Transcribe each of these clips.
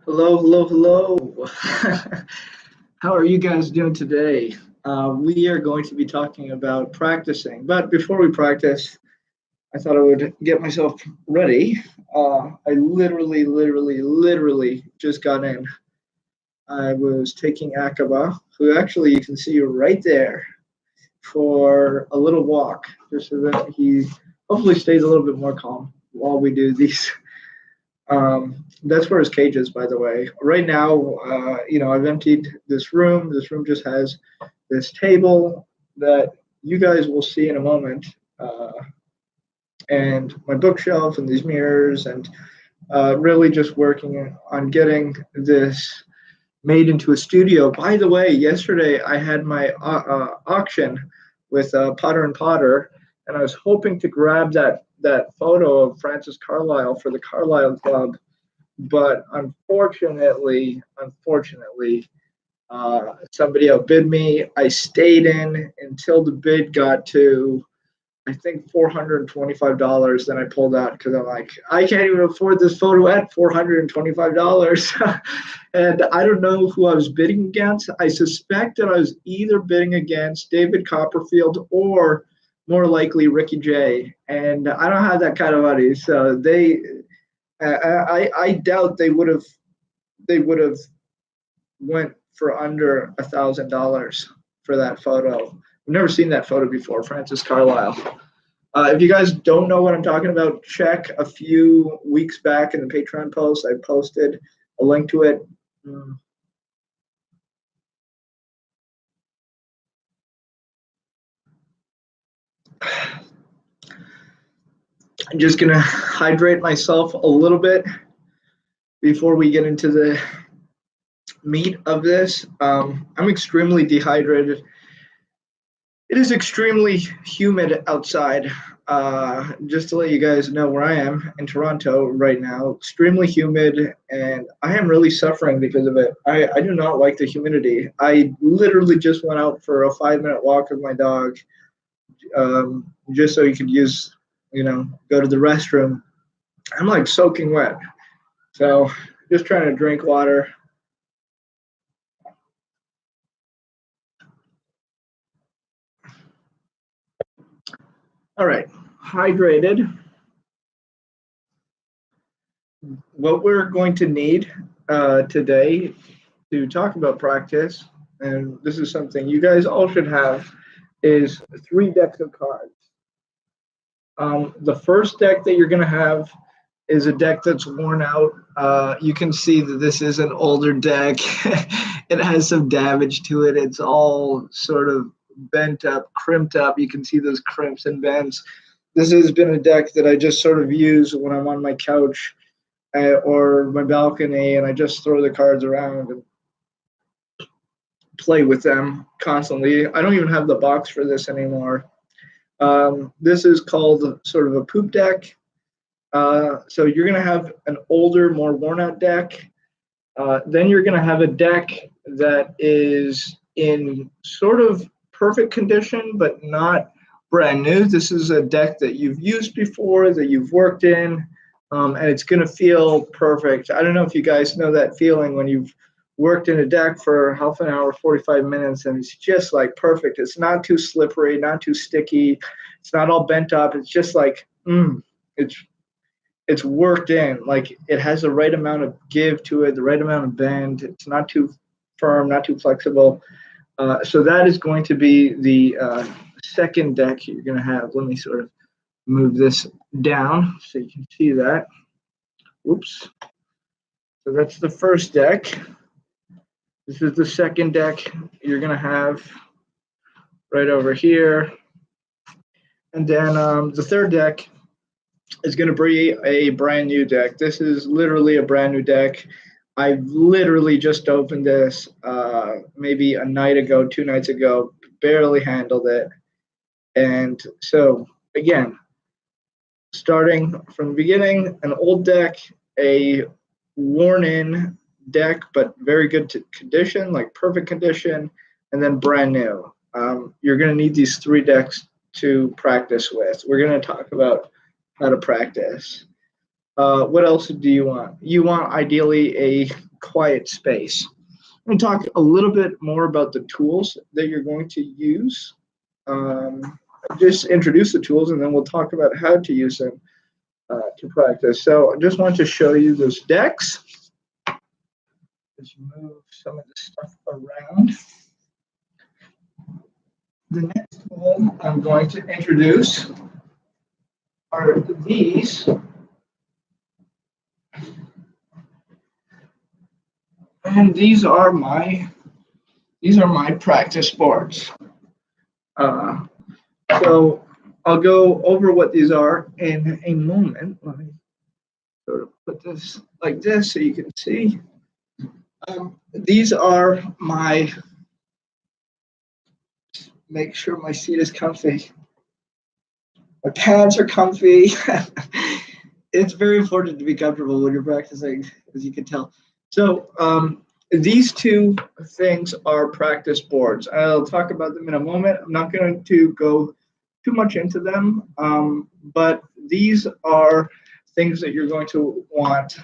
Hello, hello, hello. How are you guys doing today? We are going to be talking about practicing, but before we practice, I thought I would get myself ready. I literally just got in. I was taking Akaba, who actually you can see right there, for a little walk, just so that he hopefully stays a little bit more calm while we do these. That's where his cage is, by the way. Right now, I've emptied this room. This room just has this table that you guys will see in a moment, and my bookshelf and these mirrors, and really just working on getting this made into a studio. By the way, yesterday I had my auction with Potter and Potter, and I was hoping to grab that photo of Francis Carlyle for the Carlyle Club, but unfortunately, somebody outbid me. I stayed in until the bid got to, I think, $425. Then I pulled out because I'm like, I can't even afford this photo at $425. And I don't know who I was bidding against. I suspect that I was either bidding against David Copperfield or more likely Ricky Jay. And I don't have that kind of money, so I doubt they would have went for under $1,000 for that photo. I've never seen that photo before, Francis Carlyle. If you guys don't know what I'm talking about, check a few weeks back in the Patreon post. I posted a link to it. I'm just gonna hydrate myself a little bit before we get into the meat of this. I'm extremely dehydrated. It is extremely humid outside. Just to let you guys know where I am in Toronto right now, extremely humid, and I am really suffering because of it. I do not like the humidity. I literally just went out for a 5 minute walk with my dog, just so he could go to the restroom. I'm like soaking wet. So just trying to drink water. All right, hydrated. What we're going to need today to talk about practice, and this is something you guys all should have, is 3 decks of cards. The first deck that you're going to have is a deck that's worn out. You can see that this is an older deck. It has some damage to it. It's all sort of bent up, crimped up. You can see those crimps and bends. This has been a deck that I just sort of use when I'm on my couch or my balcony, and I just throw the cards around and play with them constantly. I don't even have the box for this anymore. This is called sort of a poop deck. So you're going to have an older, more worn out deck. Then you're going to have a deck that is in sort of perfect condition, but not brand new. This is a deck that you've used before, that you've worked in, and it's going to feel perfect. I don't know if you guys know that feeling when you've worked in a deck for half an hour, 45 minutes, and it's just like perfect. It's not too slippery, not too sticky. It's not all bent up. It's just like, it's worked in. Like it has the right amount of give to it, the right amount of bend. It's not too firm, not too flexible. So that is going to be the second deck you're going to have. Let me sort of move this down so you can see that. Oops. So that's the first deck. This is the second deck you're going to have right over here. And then the third deck is going to be a brand new deck. This is literally a brand new deck. I literally just opened this maybe a night ago, 2 nights ago, barely handled it. And so, again, starting from the beginning, an old deck, a worn-in deck, but very good condition, like perfect condition, and then brand new. You're going to need these 3 decks to practice with. We're going to talk about how to practice. What else do you want? You want ideally a quiet space. I'm going to talk a little bit more about the tools that you're going to use. Just introduce the tools, and then we'll talk about how to use them to practice. So I just want to show you those decks. Just move some of the stuff around. The next tool I'm going to introduce are these. And these are my practice boards. So I'll go over what these are in a moment. Let me sort of put this like this so you can see. These are my, make sure my seat is comfy. My pants are comfy. It's very important to be comfortable when you're practicing, as you can tell. So these two things are practice boards. I'll talk about them in a moment. I'm not going to go too much into them, but these are things that you're going to want.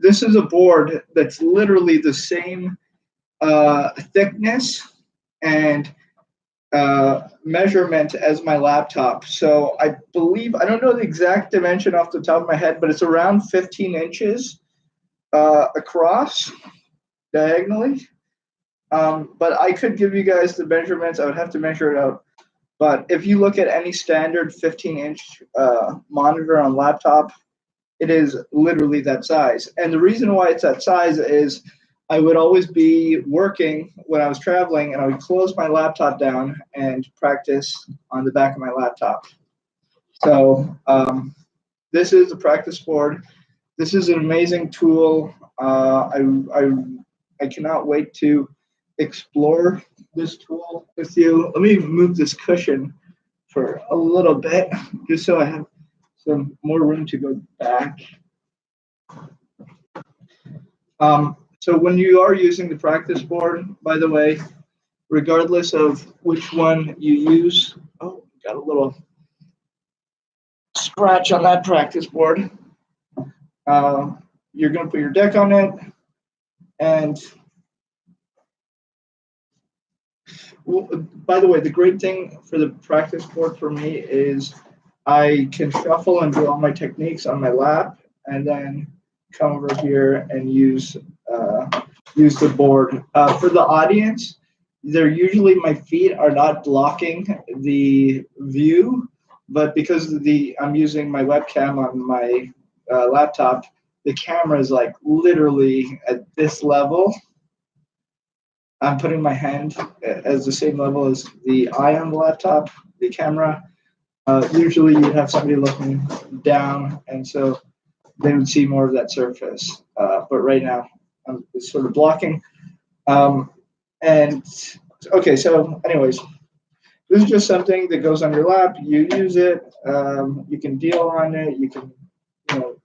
This is a board that's literally the same thickness and measurement as my laptop. So I believe, I don't know the exact dimension off the top of my head, but it's around 15 inches across diagonally. But I could give you guys the measurements. I would have to measure it out. But if you look at any standard 15-inch monitor on laptop, it is literally that size. And the reason why it's that size is I would always be working when I was traveling, and I would close my laptop down and practice on the back of my laptop. So this is the practice board. This is an amazing tool. I cannot wait to explore this tool with you. Let me move this cushion for a little bit, just so I have some more room to go back. So when you are using the practice board, by the way, regardless of which one you use, oh, got a little scratch on that practice board. You're going to put your deck on it, and by the way, the great thing for the practice board for me is I can shuffle and do all my techniques on my lap, and then come over here and use the board. For the audience, they're usually, my feet are not blocking the view, but because I'm using my webcam on my laptop, the camera is like literally at this level. I'm putting my hand as the same level as the eye on the laptop, the camera. Usually you'd have somebody looking down, and so they would see more of that surface. But right now, it's sort of blocking. And okay, so anyways, this is just something that goes on your lap. You use it. You can deal on it. You can,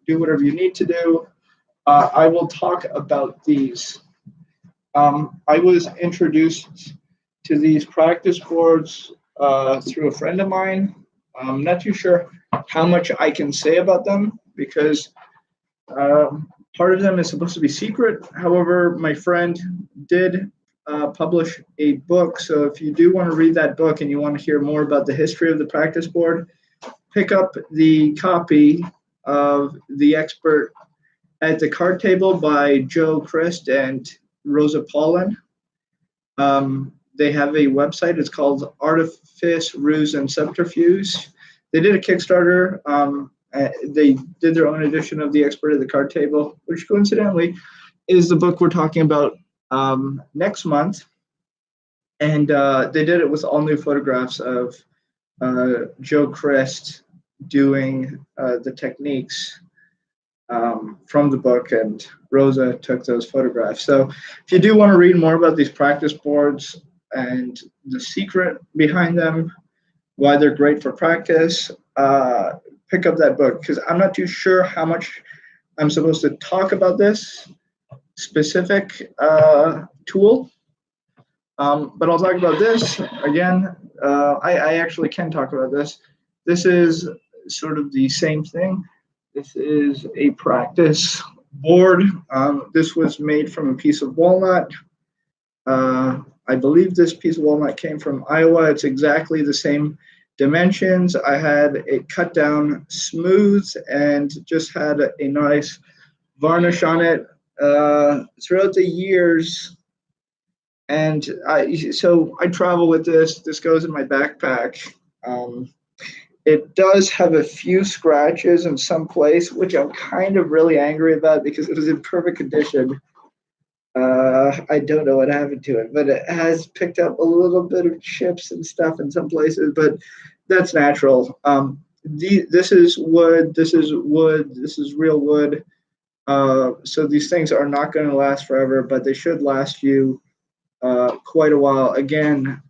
do whatever you need to do. I will talk about these. I was introduced to these practice boards through a friend of mine. I'm not too sure how much I can say about them because part of them is supposed to be secret. However, my friend did publish a book. So if you do want to read that book and you want to hear more about the history of the practice board, pick up the copy of The Expert at the Card Table by Joe Christ and Rosa Paulin. They have a website. It's called Artifice, Ruse, and Subterfuge. They did a Kickstarter. They did their own edition of The Expert at the Card Table, which coincidentally is the book we're talking about next month. And they did it with all new photographs of Joe Christ doing the techniques from the book, and Rosa took those photographs. So if you do want to read more about these practice boards and the secret behind them, why they're great for practice, pick up that book, because I'm not too sure how much I'm supposed to talk about this specific tool, but I'll talk about this again. I actually can talk about this. This is sort of the same thing. This is a practice board. This was made from a piece of walnut. I believe this piece of walnut came from Iowa. It's exactly the same dimensions. I had it cut down smooth and just had a nice varnish on it throughout the years. And so I travel with this. This goes in my backpack. It does have a few scratches in some place, which I'm kind of really angry about because it was in perfect condition. I don't know what happened to it, but it has picked up a little bit of chips and stuff in some places, but that's natural. This is wood, this is wood, this is real wood. So these things are not going to last forever, but they should last you quite a while. Again,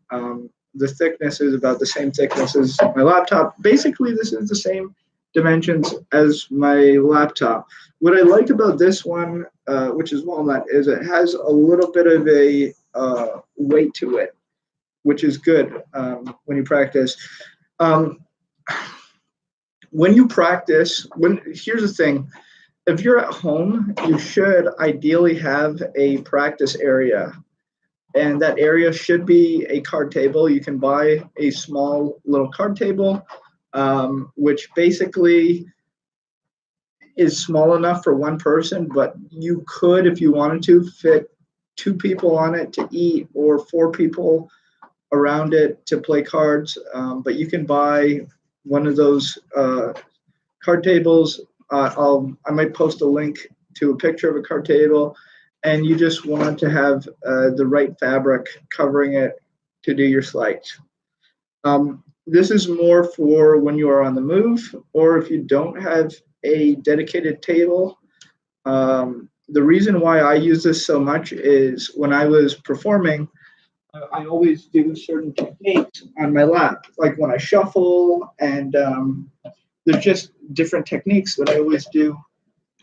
the thickness is about the same thickness as my laptop. Basically, this is the same dimensions as my laptop. What I like about this one, which is walnut, is it has a little bit of a weight to it, which is good when you practice. Um, when you practice, here's the thing: if you're at home, you should ideally have a practice area, and that area should be a card table. You can buy a small little card table, which basically is small enough for one person, but you could, if you wanted to, fit two people on it to eat or four people around it to play cards. But you can buy one of those card tables. I might post a link to a picture of a card table, and you just want to have the right fabric covering it to do your slides. This is more for when you are on the move, or if you don't have a dedicated table. The reason why I use this so much is when I was performing, I always do certain techniques on my lap, like when I shuffle, and there's just different techniques that I always do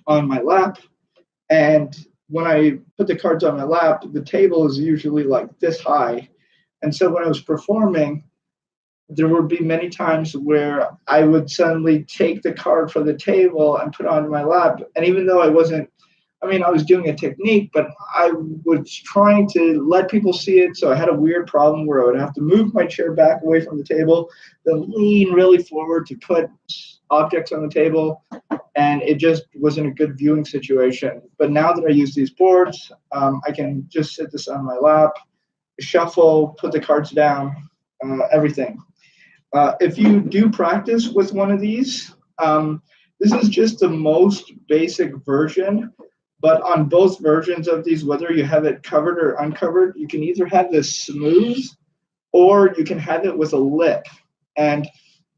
on my lap. And when I put the cards on my lap, the table is usually like this high. And so when I was performing, there would be many times where I would suddenly take the card from the table and put it on my lap. And even though I was doing a technique, but I was trying to let people see it. So I had a weird problem where I would have to move my chair back away from the table, then lean really forward to put objects on the table. And it just wasn't a good viewing situation. But now that I use these boards, I can just sit this on my lap, shuffle, put the cards down, everything. If you do practice with one of these, this is just the most basic version, but on both versions of these, whether you have it covered or uncovered, you can either have this smooth or you can have it with a lip. And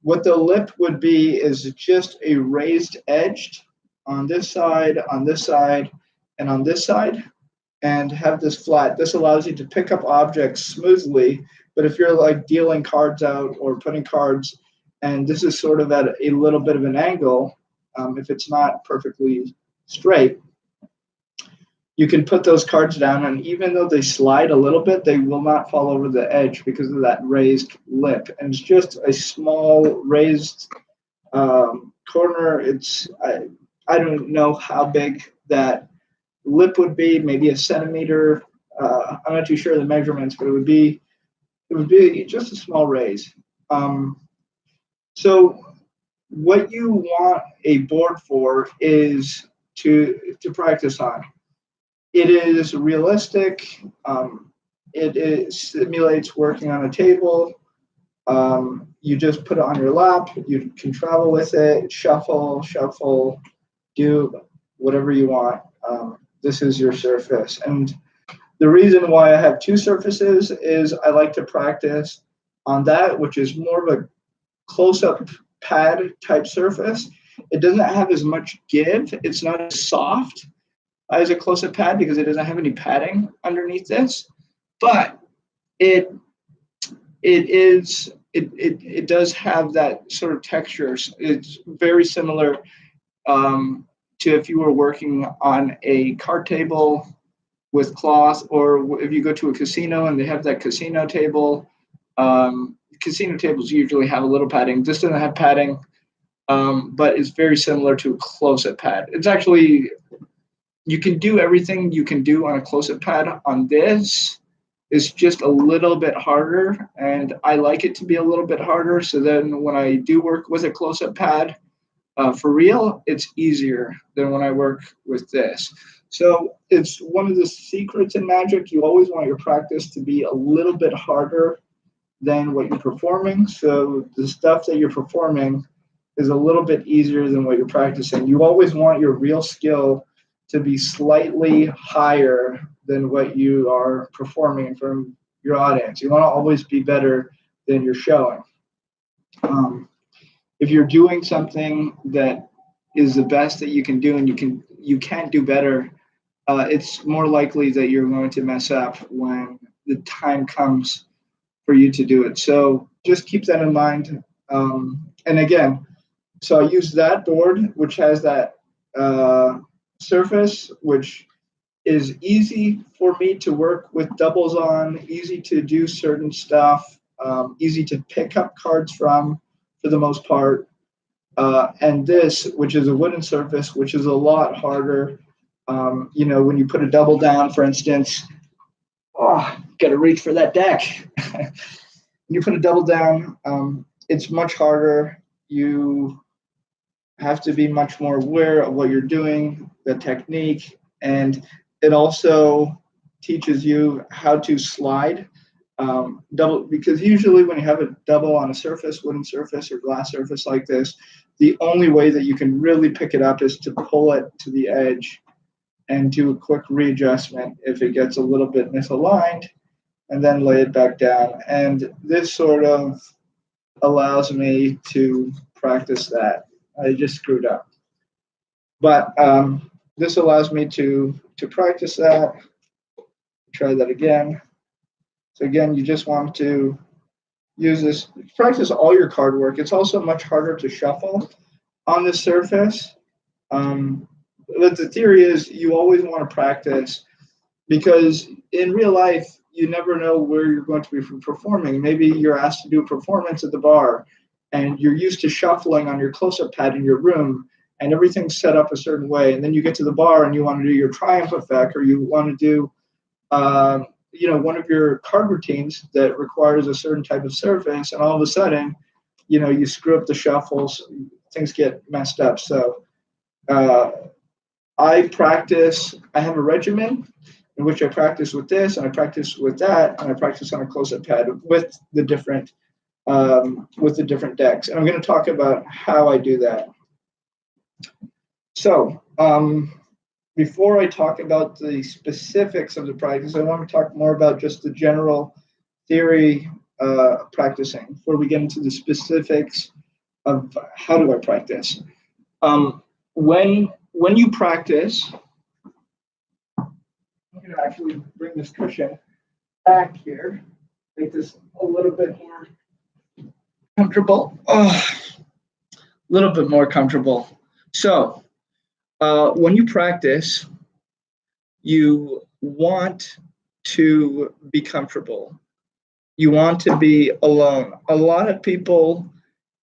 what the lip would be is just a raised edge on this side, on this side, and on this side, and have this flat. This allows you to pick up objects smoothly. But if you're like dealing cards out or putting cards, and this is sort of at a little bit of an angle, if it's not perfectly straight, you can put those cards down, and even though they slide a little bit, they will not fall over the edge because of that raised lip. And it's just a small raised corner. I don't know how big that lip would be, maybe a centimeter. I'm not too sure of the measurements, but it would be just a small raise. So what you want a board for is to practice on. It is realistic. It simulates working on a table. You just put it on your lap. You can travel with it, shuffle, do whatever you want. This is your surface. And the reason why I have two surfaces is I like to practice on that, which is more of a close-up pad type surface. It doesn't have as much give. It's not as soft as a close-up pad because it doesn't have any padding underneath this, but it does have that sort of texture. It's very similar to if you were working on a card table with cloth, or if you go to a casino and they have that casino table. Casino tables usually have a little padding. This doesn't have padding, but it's very similar to a close-up pad. It's actually you can do everything you can do on a close-up pad. On this, it's just a little bit harder, and I like it to be a little bit harder. So then when I do work with a close-up pad, for real, it's easier than when I work with this. So it's one of the secrets in magic. You always want your practice to be a little bit harder than what you're performing. So the stuff that you're performing is a little bit easier than what you're practicing. You always want your real skill to be slightly higher than what you are performing in front of your audience. You want to always be better than you're showing. If you're doing something that is the best that you can do and you can't do better, it's more likely that you're going to mess up when the time comes for you to do it. So just keep that in mind. And again, so I use that board, which has that surface, which is easy for me to work with doubles on, easy to do certain stuff, easy to pick up cards from for the most part. And this, which is a wooden surface, which is a lot harder. When you put a double down, for instance, got to reach for that deck. When you put a double down, it's much harder. You have to be much more aware of what you're doing, the technique, and it also teaches you how to slide double, because usually when you have a double on a surface, wooden surface or glass surface like this, the only way that you can really pick it up is to pull it to the edge and do a quick readjustment if it gets a little bit misaligned, and then lay it back down. And this sort of allows me to practice that. I just screwed up. But this allows me to practice that. Try that again. So again, you just want to use this, practice all your card work. It's also much harder to shuffle on this surface. But the theory is you always want to practice, because in real life, you never know where you're going to be performing. Maybe you're asked to do a performance at the bar and you're used to shuffling on your close-up pad in your room and everything's set up a certain way. And then you get to the bar and you want to do your triumph effect, or you want to do one of your card routines that requires a certain type of surface, and all of a sudden, you screw up the shuffles, things get messed up. So I have a regimen in which I practice with this, and I practice with that, and I practice on a close-up pad with the different decks. And I'm going to talk about how I do that. So before I talk about the specifics of the practice, I want to talk more about just the general theory of practicing before we get into the specifics of how do I practice. When you practice, I'm going to actually bring this cushion back here, make this a little bit more comfortable. A little bit more comfortable. So when you practice, you want to be comfortable. You want to be alone. A lot of people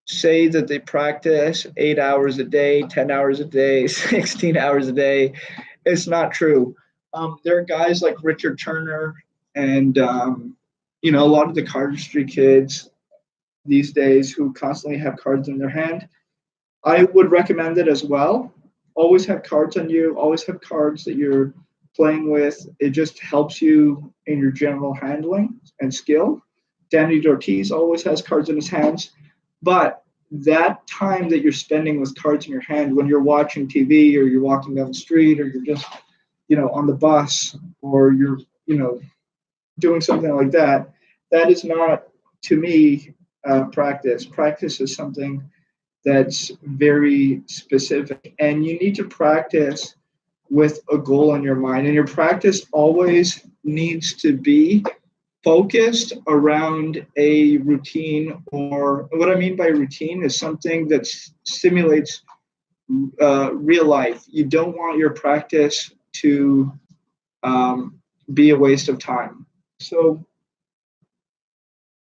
say that they practice 8 hours a day, 10 hours a day, 16 hours a day. It's not true. There are guys like Richard Turner and, a lot of the cardistry kids these days who constantly have cards in their hand. I would recommend it as well. Always have cards on you, always have cards that you're playing with. It just helps you in your general handling and skill. Danny Ortiz always has cards in his hands. But that time that you're spending with cards in your hand when you're watching TV or you're walking down the street or you're just, on the bus or you're, doing something like that, that is not, to me, practice. Practice is something that's very specific, and you need to practice with a goal in your mind, and your practice always needs to be focused around a routine, or what I mean by routine is something that simulates real life. You don't want your practice to be a waste of time. So,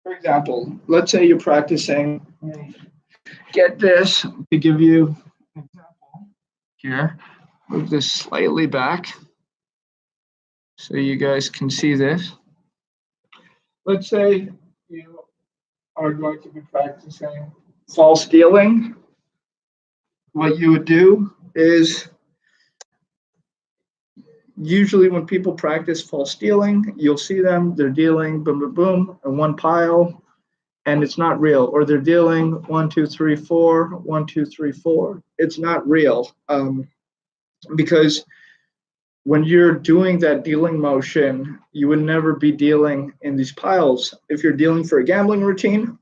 for example, let's say you're practicing. Get this to give you an example here. move this slightly back so you guys can see this. Let's say you are going to be practicing false dealing. What you would do is, usually when people practice false dealing, you'll see them, they're dealing boom, boom, boom in one pile, and it's not real. Or they're dealing 1, 2, 3, 4, 1, 2, 3, 4. It's not real, because when you're doing that dealing motion, you would never be dealing in these piles. If you're dealing for a gambling routine,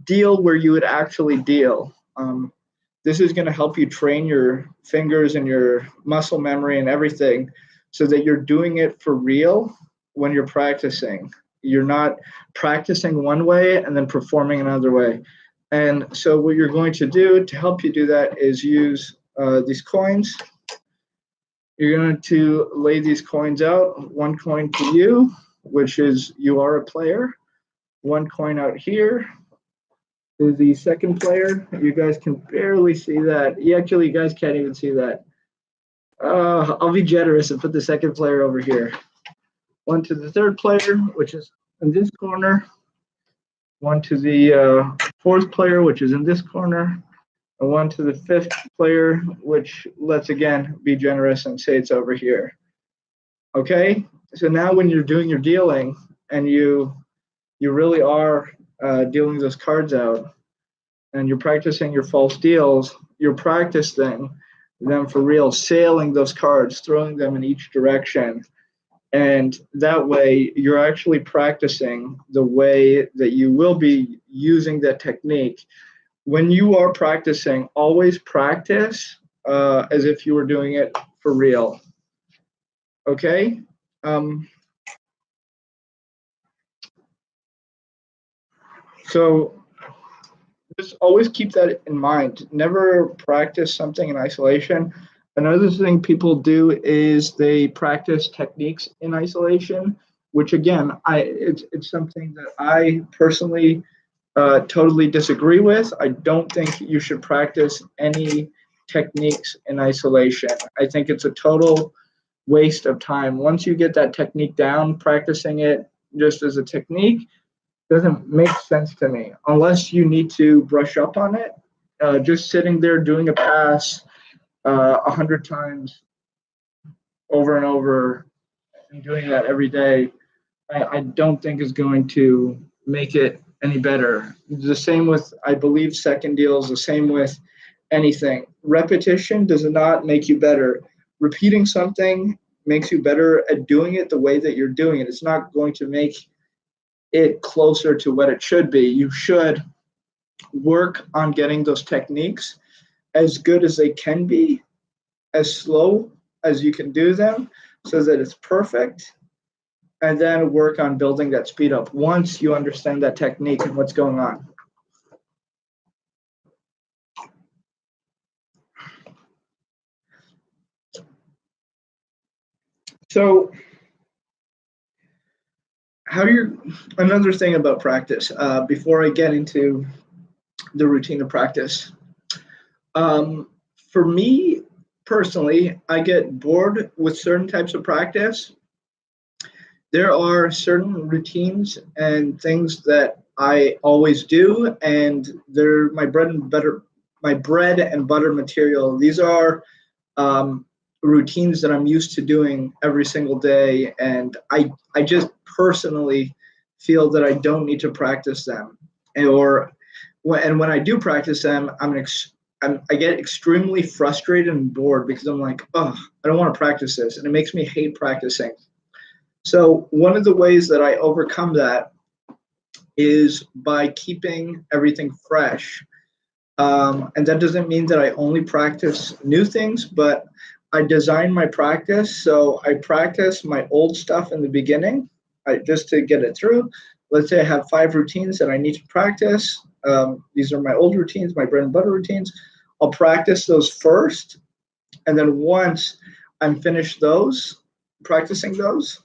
deal where you would actually deal. This is going to help you train your fingers and your muscle memory and everything so that you're doing it for real when you're practicing. You're not practicing one way and then performing another way. And so what you're going to do to help you do that is use these coins. You're going to lay these coins out. One coin to you, which is you are a player. One coin out here is the second player. You guys can barely see that. Actually, you guys can't even see that. I'll be generous and put the second player over here. One to the third player, which is in this corner. One to the fourth player, which is in this corner. And one to the fifth player, which let's again be generous and say it's over here. Okay, so now when you're doing your dealing and you really are dealing those cards out and you're practicing your false deals, you're practicing them for real, sailing those cards, throwing them in each direction. And that way you're actually practicing the way that you will be using that technique. When you are practicing, always practice as if you were doing it for real. Okay? So just always keep that in mind. Never practice something in isolation. Another thing people do is they practice techniques in isolation, which again, it's something that I personally totally disagree with. I don't think you should practice any techniques in isolation. I think it's a total waste of time. Once you get that technique down, practicing it just as a technique doesn't make sense to me unless you need to brush up on it. Just sitting there doing a pass 100 times over and over and doing that every day, I don't think is going to make it any better. The same with, I believe, second deals, the same with anything. Repetition does not make you better. Repeating something makes you better at doing it the way that you're doing it. It's not going to make it closer to what it should be. You should work on getting those techniques as good as they can be, as slow as you can do them so that it's perfect, and then work on building that speed up once you understand that technique and what's going on. So another thing about practice, before I get into the routine of practice, for me personally, I get bored with certain types of practice. There are certain routines and things that I always do, and they're my bread and butter material. These are routines that I'm used to doing every single day, and I just personally feel that I don't need to practice them. When I do practice them, I get extremely frustrated and bored because I'm like, oh, I don't want to practice this, and it makes me hate practicing. So one of the ways that I overcome that is by keeping everything fresh. And that doesn't mean that I only practice new things, but I design my practice. So I practice my old stuff in the beginning, just to get it through. Let's say I have 5 routines that I need to practice. These are my old routines, my bread and butter routines. I'll practice those first. And then once I'm finished practicing those,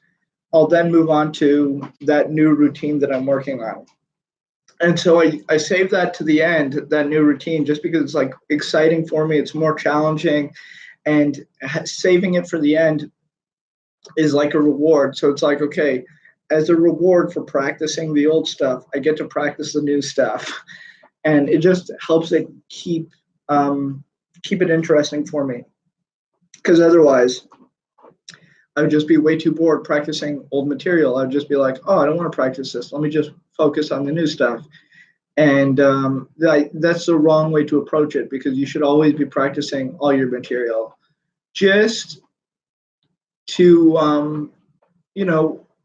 I'll then move on to that new routine that I'm working on. And so I save that to the end, that new routine, just because it's like exciting for me. It's more challenging, and saving it for the end is like a reward. So it's like, okay, as a reward for practicing the old stuff, I get to practice the new stuff, and it just helps it keep it interesting for me. Because otherwise, I would just be way too bored practicing old material. I'd just be like, oh, I don't want to practice this. Let me just focus on the new stuff. And that's the wrong way to approach it, because you should always be practicing all your material just to,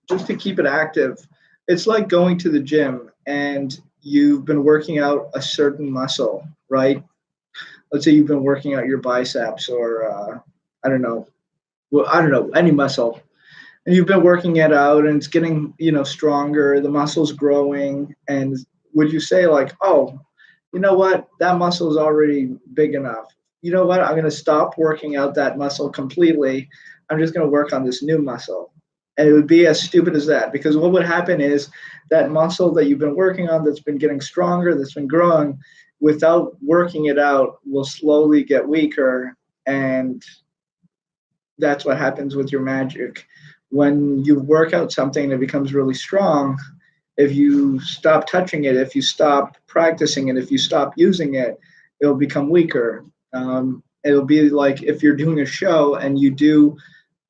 just to keep it active. It's like going to the gym and you've been working out a certain muscle, right? Let's say you've been working out your biceps, or I don't know, well, I don't know, any muscle, and you've been working it out and it's getting, stronger, the muscle's growing, and would you say like, oh, you know what, that muscle is already big enough, you know what, I'm going to stop working out that muscle completely, I'm just going to work on this new muscle? And it would be as stupid as that, because what would happen is that muscle that you've been working on, that's been getting stronger, that's been growing, without working it out, will slowly get weaker. And that's what happens with your magic. When you work out something that becomes really strong, if you stop touching it, if you stop practicing it, if you stop using it, it'll become weaker. It'll be like if you're doing a show and you do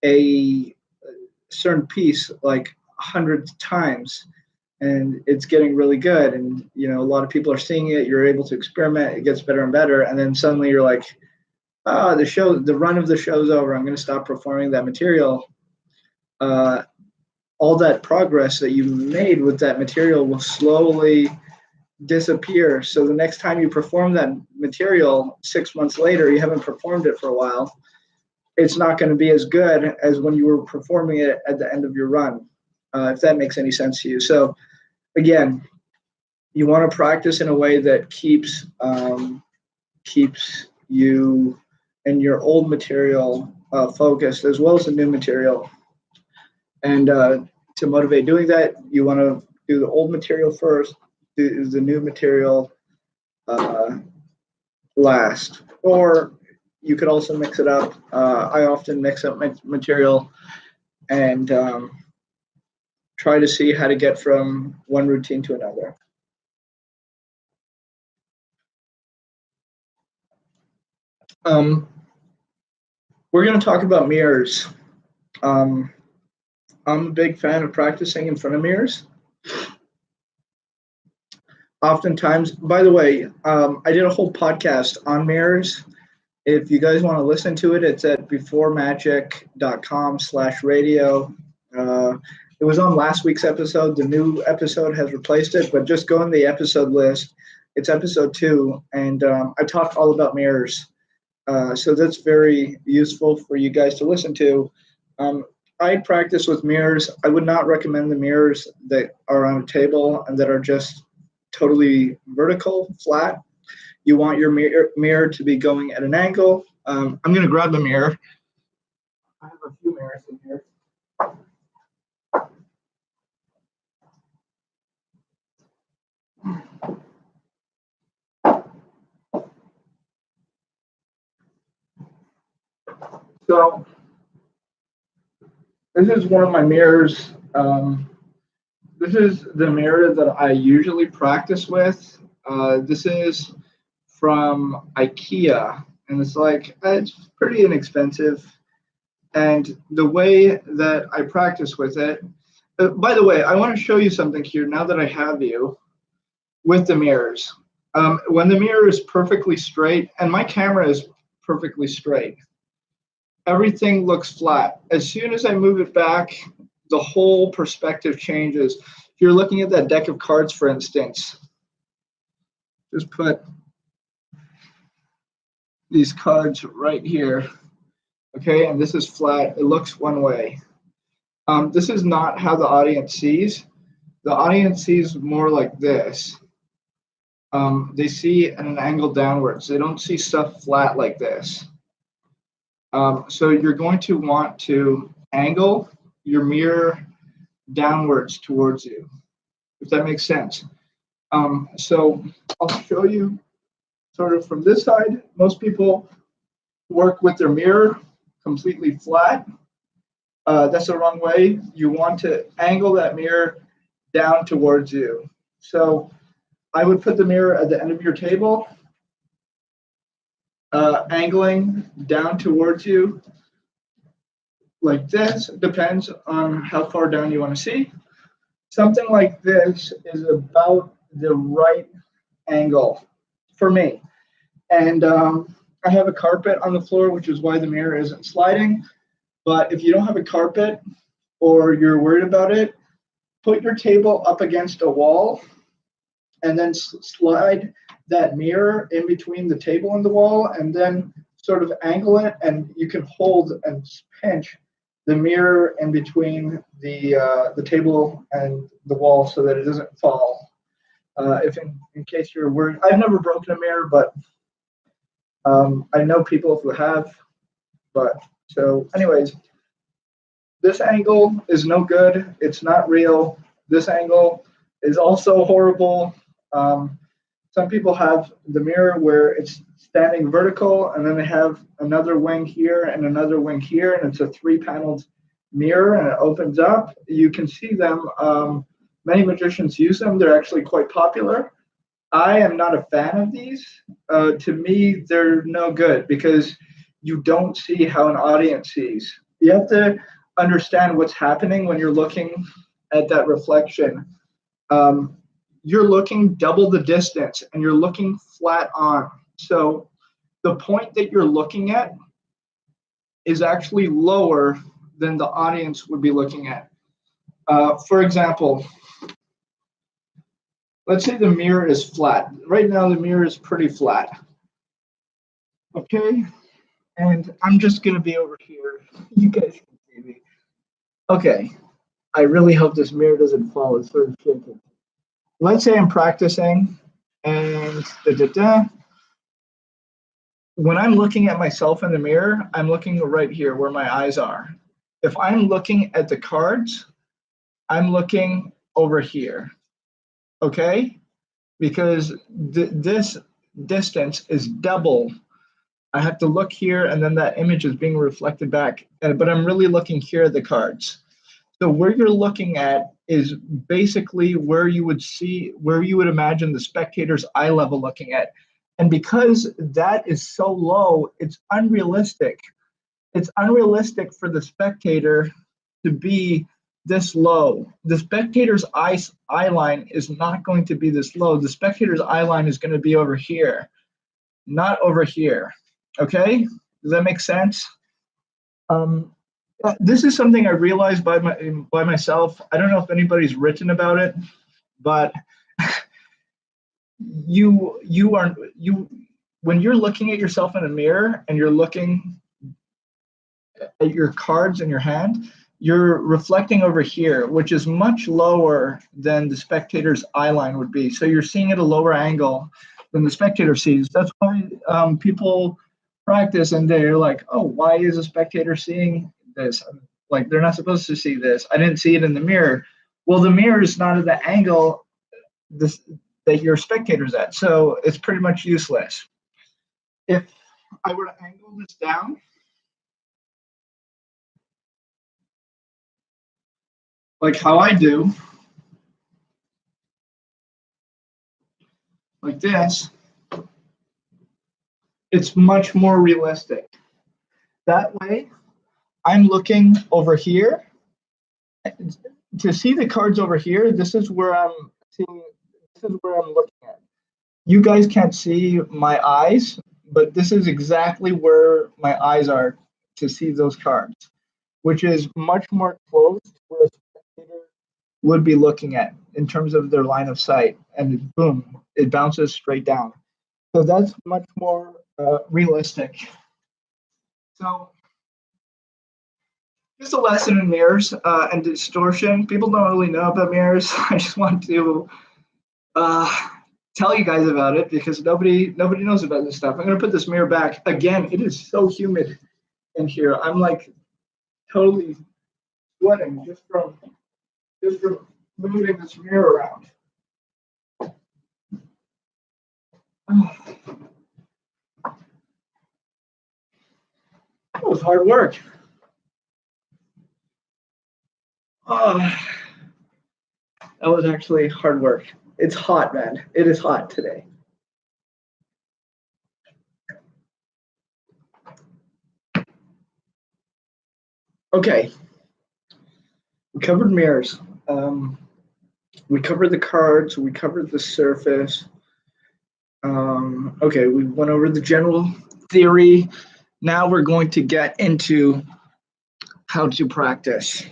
a certain piece like hundreds of times, and it's getting really good, and a lot of people are seeing it, you're able to experiment, it gets better and better, and then suddenly you're like, the run of the show's over, I'm going to stop performing that material. All that progress that you made with that material will slowly disappear. So the next time you perform that material 6 months later, you haven't performed it for a while, it's not going to be as good as when you were performing it at the end of your run, if that makes any sense to you. So again, you want to practice in a way that keeps you and your old material focused, as well as the new material. And to motivate doing that, you want to do the old material first, do the new material last. Or you could also mix it up. I often mix up my material and try to see how to get from one routine to another. We're going to talk about mirrors. I'm a big fan of practicing in front of mirrors. Oftentimes, by the way, I did a whole podcast on mirrors. If you guys want to listen to it, it's at beforemagic.com/radio. It was on last week's episode. The new episode has replaced it, but just go in the episode list. It's episode 2, and I talk all about mirrors. So that's very useful for you guys to listen to. I practice with mirrors. I would not recommend the mirrors that are on a table and that are just totally vertical, flat. You want your mirror to be going at an angle. I'm going to grab the mirror. I have a few mirrors in here. So this is one of my mirrors. This is the mirror that I usually practice with. This is from IKEA, and it's pretty inexpensive. And the way that I practice with it, by the way, I want to show you something here now that I have you with the mirrors. When the mirror is perfectly straight, and my camera is perfectly straight, everything looks flat. As soon as I move it back, the whole perspective changes. If you're looking at that deck of cards, for instance, just put these cards right here, okay, and this is flat. It looks one way. This is not how the audience sees. The audience sees more like this. They see at an angle downwards. They don't see stuff flat like this. So you're going to want to angle your mirror downwards towards you, if that makes sense. So I'll show you sort of from this side. Most people work with their mirror completely flat. That's the wrong way. You want to angle that mirror down towards you. So I would put the mirror at the end of your table, angling down towards you like this. Depends on how far down you want to see. Something like this is about the right angle for me. And I have a carpet on the floor, which is why the mirror isn't sliding. But if you don't have a carpet or you're worried about it, put your table up against a wall and then slide that mirror in between the table and the wall and then sort of angle it, and you can hold and pinch the mirror in between the table and the wall so that it doesn't fall. If in case you're worried, I've never broken a mirror, but I know people who have. But so, anyways, this angle is no good. It's not real. This angle is also horrible. Some people have the mirror where it's standing vertical, and then they have another wing here and another wing here, and it's a three-paneled mirror, and it opens up. You can see them. Many magicians use them. They're actually quite popular. I am not a fan of these. To me, they're no good because you don't see how an audience sees. You have to understand what's happening when you're looking at that reflection. You're looking double the distance and you're looking flat on. So the point that you're looking at is actually lower than the audience would be looking at. For example, let's say the mirror is flat. Right now, the mirror is pretty flat. Okay, and I'm just gonna be over here. You guys can see me. Okay, I really hope this mirror doesn't fall. It's sort of shaking. Let's say I'm practicing and when I'm looking at myself in the mirror, I'm looking right here where my eyes are. If I'm looking at the cards, I'm looking over here, okay? Because this distance is double. I have to look here and then that image is being reflected back, but I'm really looking here at the cards. So where you're looking at is basically where you would imagine the spectator's eye level looking at. And because that is so low, it's unrealistic. It's unrealistic for the spectator to be this low. The spectator's eye line is not going to be this low. The spectator's eye line is going to be over here, not over here. Okay? Does that make sense? This is something I realized by myself. I don't know if anybody's written about it, but when you're looking at yourself in a mirror and you're looking at your cards in your hand, you're reflecting over here, which is much lower than the spectator's eye line would be. So you're seeing at a lower angle than the spectator sees. That's why people practice and they're like, oh, why is a spectator seeing this? Like, they're not supposed to see this. I didn't see it in the mirror. Well, the mirror is not at the angle that your spectator's at, so it's pretty much useless. If I were to angle this down, like how I do, like this, it's much more realistic. That way, I'm looking over here. To see the cards over here, this is where I'm seeing, this is where I'm looking at. You guys can't see my eyes, but this is exactly where my eyes are to see those cards, which is much more close to where a spectator would be looking at in terms of their line of sight. And boom, it bounces straight down. So that's much more realistic. So just a lesson in mirrors and distortion. People don't really know about mirrors. I just want to tell you guys about it because nobody knows about this stuff. I'm gonna put this mirror back. Again, it is so humid in here. I'm like totally sweating just from moving this mirror around. That was hard work. Oh, that was actually hard work. It's hot, man. It is hot today. Okay, we covered mirrors. We covered the cards. We covered the surface. Okay, we went over the general theory. Now we're going to get into how to practice.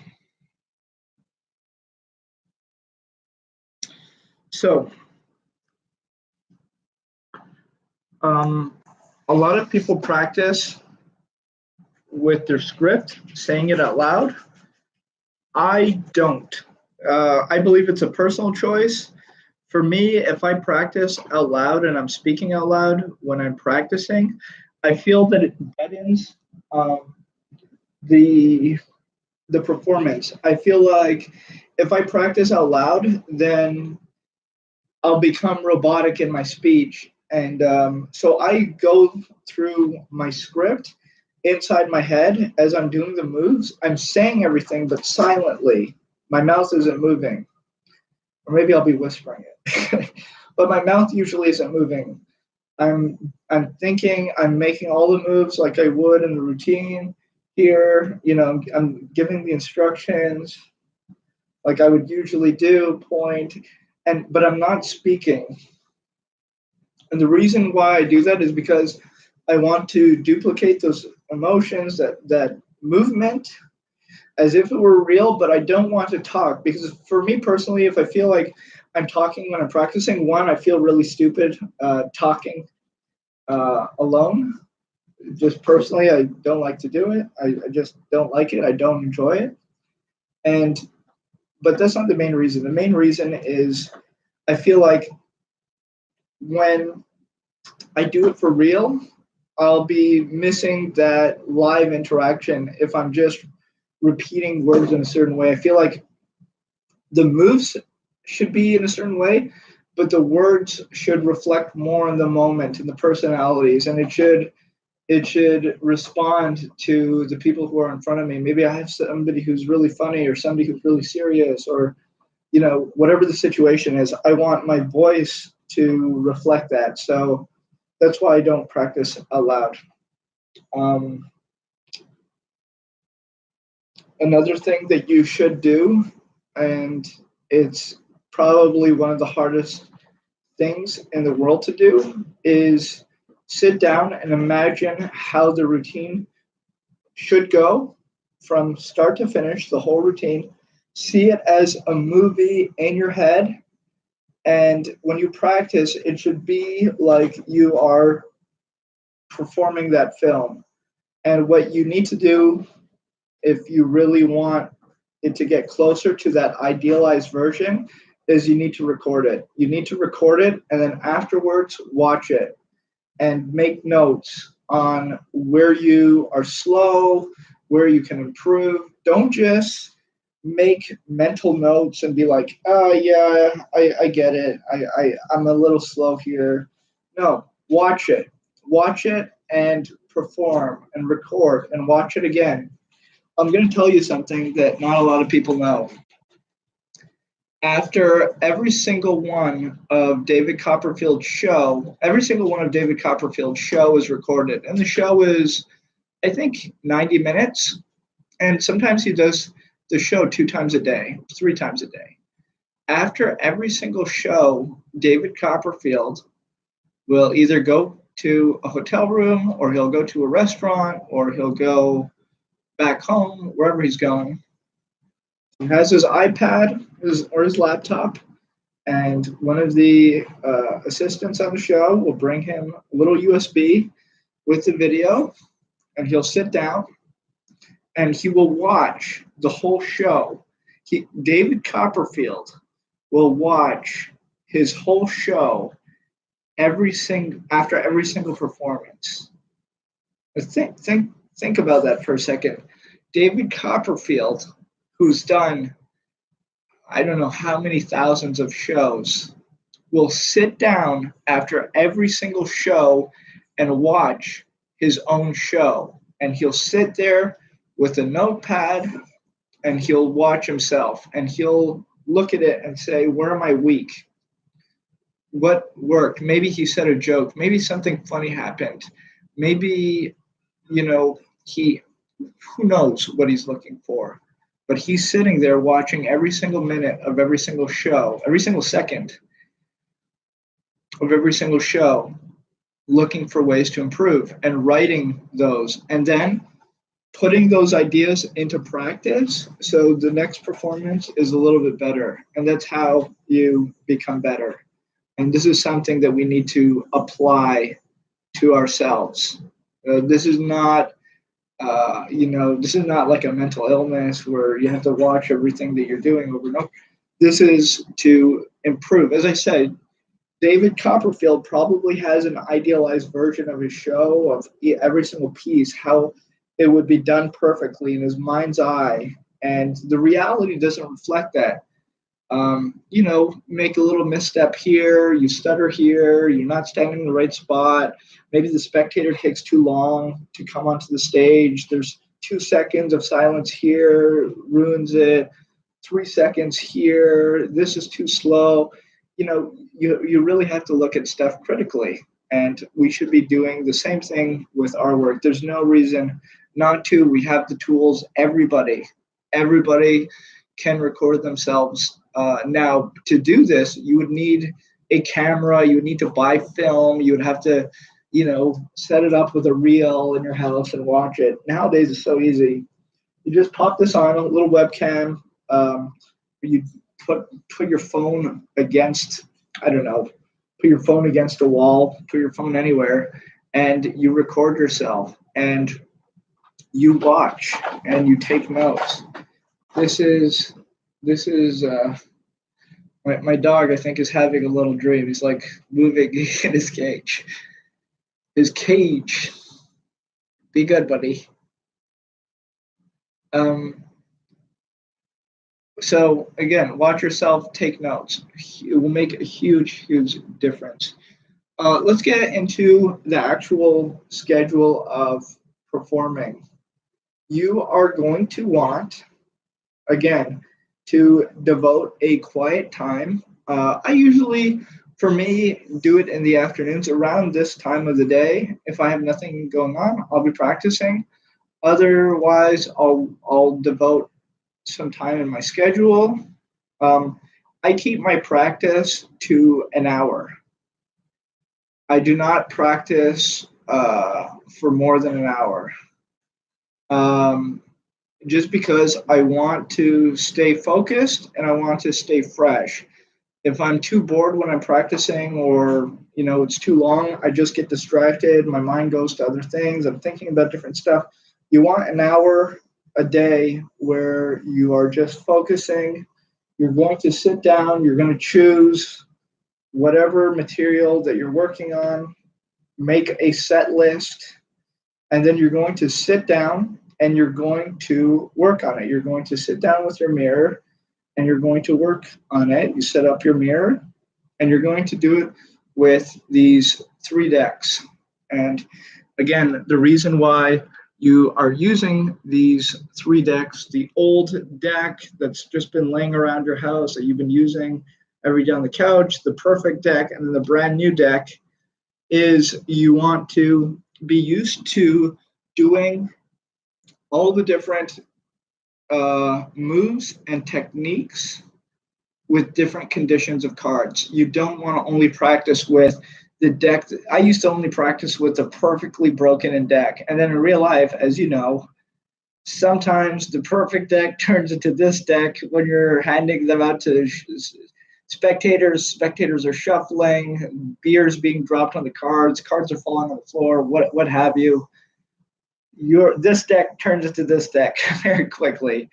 So, a lot of people practice with their script, saying it out loud. I don't. I believe it's a personal choice. For me, if I practice out loud and I'm speaking out loud when I'm practicing, I feel that it deadens the the performance. I feel like if I practice out loud, then I'll become robotic in my speech. And so I go through my script inside my head as I'm doing the moves. I'm saying everything, but silently. My mouth isn't moving. Or maybe I'll be whispering it. But my mouth usually isn't moving. I'm thinking, I'm making all the moves like I would in the routine here. I'm giving the instructions like I would usually do, point, but I'm not speaking. And the reason why I do that is because I want to duplicate those emotions, that movement, as if it were real, but I don't want to talk. Because for me personally, if I feel like I'm talking when I'm practicing, one, I feel really stupid talking alone. Just personally, I don't like to do it. I just don't like it. I don't enjoy it. But that's not the main reason. The main reason is I feel like when I do it for real, I'll be missing that live interaction if I'm just repeating words in a certain way. I feel like the moves should be in a certain way, but the words should reflect more on the moment and the personalities, and it should respond to the people who are in front of me. Maybe I have somebody who's really funny or somebody who's really serious, or whatever the situation is. I want my voice to reflect that. So that's why I don't practice out loud. Another thing that you should do, and it's probably one of the hardest things in the world to do, is sit down and imagine how the routine should go from start to finish, the whole routine. See it as a movie in your head. And when you practice, it should be like you are performing that film. And what you need to do, if you really want it to get closer to that idealized version, is you need to record it. You need to record it and then afterwards watch it and make notes on where you are slow, where you can improve. Don't just make mental notes and be like, oh yeah, I get it. I'm a little slow here. No, watch it. Watch it and perform and record and watch it again. I'm going to tell you something that not a lot of people know. After every single one of David Copperfield's show, every single one of David Copperfield's show is recorded. And the show is, I think, 90 minutes. And sometimes he does the show 2 times a day, 3 times a day. After every single show, David Copperfield will either go to a hotel room, or he'll go to a restaurant, or he'll go back home, wherever he's going. He has his iPad or his laptop, and one of the assistants on the show will bring him a little USB with the video, and he'll sit down and he will watch the whole show. David Copperfield will watch his whole show after every single performance. Think about that for a second. David Copperfield, who's done I don't know how many thousands of shows, will sit down after every single show and watch his own show. And he'll sit there with a notepad and he'll watch himself and he'll look at it and say, where am I weak? What worked? Maybe he said a joke. Maybe something funny happened. Maybe, he, who knows what he's looking for. But he's sitting there watching every single minute of every single show, every single second of every single show, looking for ways to improve and writing those. And then putting those ideas into practice so the next performance is a little bit better. And that's how you become better. And this is something that we need to apply to ourselves. This is not, this is not like a mental illness where you have to watch everything that you're doing over and over. This is to improve. As I said, David Copperfield probably has an idealized version of his show, of every single piece, how it would be done perfectly in his mind's eye. And the reality doesn't reflect that. Make a little misstep here, you stutter here, you're not standing in the right spot. Maybe the spectator takes too long to come onto the stage. There's 2 seconds of silence here, ruins it. 3 seconds here, this is too slow. You really have to look at stuff critically. And we should be doing the same thing with our work. There's no reason not to. We have the tools. Everybody can record themselves. Now, to do this, you would need a camera. You would need to buy film. You would have to, set it up with a reel in your house and watch it. Nowadays, it's so easy. You just pop this on a little webcam. You put your phone against, put your phone against a wall, put your phone anywhere, and you record yourself and you watch and you take notes. This is my dog, I think, is having a little dream. He's like moving in his cage. His cage. Be good, buddy. So again, watch yourself, take notes. It will make a huge, huge difference. Let's get into the actual schedule of performing. You are going to want, again, to devote a quiet time. I usually, for me, do it in the afternoons around this time of the day. If I have nothing going on, I'll be practicing. Otherwise, I'll devote some time in my schedule. I keep my practice to an hour. I do not practice for more than an hour. Just because I want to stay focused and I want to stay fresh. If I'm too bored when I'm practicing or it's too long, I just get distracted. My mind goes to other things. I'm thinking about different stuff. You want an hour a day where you are just focusing. You're going to sit down. You're going to choose whatever material that you're working on, make a set list, and then you're going to sit down and you're going to work on it. You're going to sit down with your mirror and you're going to work on it. You set up your mirror and you're going to do it with these 3 decks. And again, the reason why you are using these 3 decks, the old deck that's just been laying around your house that you've been using every day on the couch, the perfect deck, and then the brand new deck, is you want to be used to doing all the different moves and techniques with different conditions of cards. You don't want to only practice with the deck. I used to only practice with the perfectly broken in deck. And then in real life, as you know, sometimes the perfect deck turns into this deck when you're handing them out to spectators. Spectators are shuffling, beers being dropped on the cards are falling on the floor, what have you. This deck turns into this deck very quickly.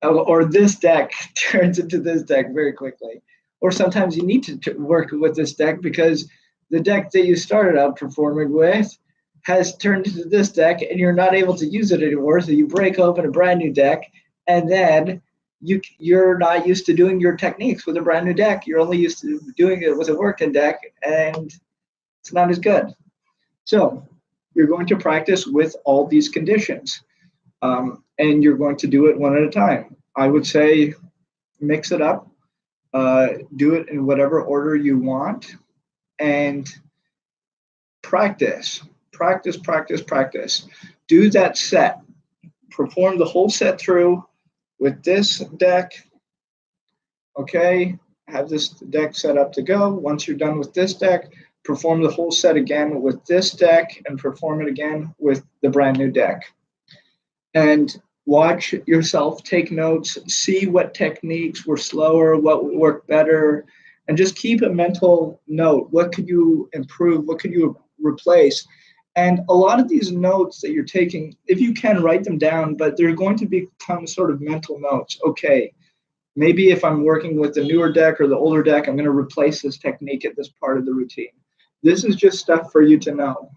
Or this deck turns into this deck very quickly. Or sometimes you need to work with this deck because the deck that you started out performing with has turned into this deck and you're not able to use it anymore. So you break open a brand new deck and then you're not used to doing your techniques with a brand new deck. You're only used to doing it with a working deck, and it's not as good. So you're going to practice with all these conditions, and you're going to do it one at a time. I would say mix it up, do it in whatever order you want, and practice, practice, practice, practice. Do that set. Perform the whole set through with this deck. Okay, have this deck set up to go. Once you're done with this deck, perform the whole set again with this deck and perform it again with the brand new deck. And watch yourself, take notes, see what techniques were slower, what worked better, and just keep a mental note. What could you improve? What could you replace? And a lot of these notes that you're taking, if you can, write them down, but they're going to become sort of mental notes. Okay, maybe if I'm working with the newer deck or the older deck, I'm going to replace this technique at this part of the routine. This is just stuff for you to know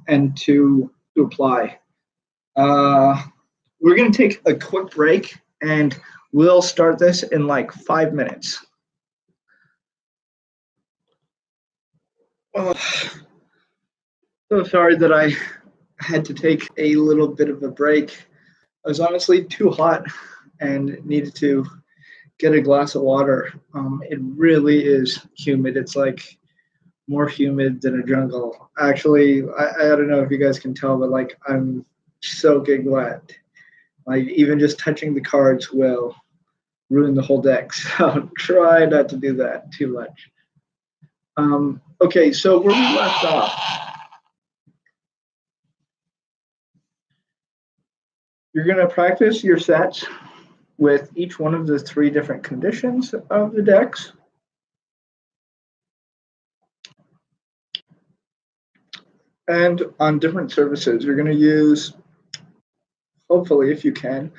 and to apply. We're going to take a quick break, and we'll start this in like 5 minutes. Oh, so sorry that I had to take a little bit of a break. I was honestly too hot and needed to get a glass of water. It really is humid. It's like more humid than a jungle. Actually, I don't know if you guys can tell, but like I'm soaking wet. Like even just touching the cards will ruin the whole deck. So try not to do that too much. Okay, so where we left off. You're going to practice your sets with each one of the 3 different conditions of the decks. And on different surfaces, you're going to use, hopefully if you can,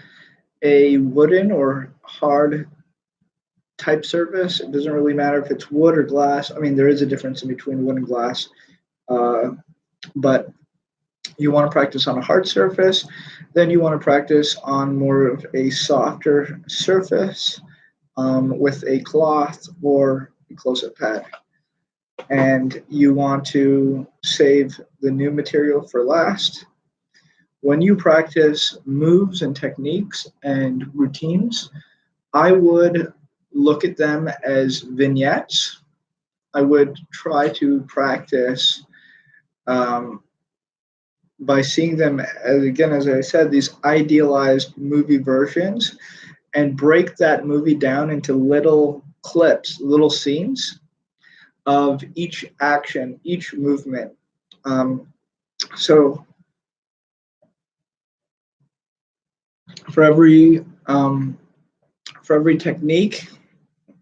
a wooden or hard type surface. It doesn't really matter if it's wood or glass. I mean, there is a difference in between wood and glass, but you want to practice on a hard surface. Then you want to practice on more of a softer surface with a cloth or a close-up pad. And you want to save the new material for last. When you practice moves and techniques and routines, I would look at them as vignettes. I would try to practice by seeing them, as I said, these idealized movie versions, and break that movie down into little clips, little scenes of each action, each movement. So for every technique,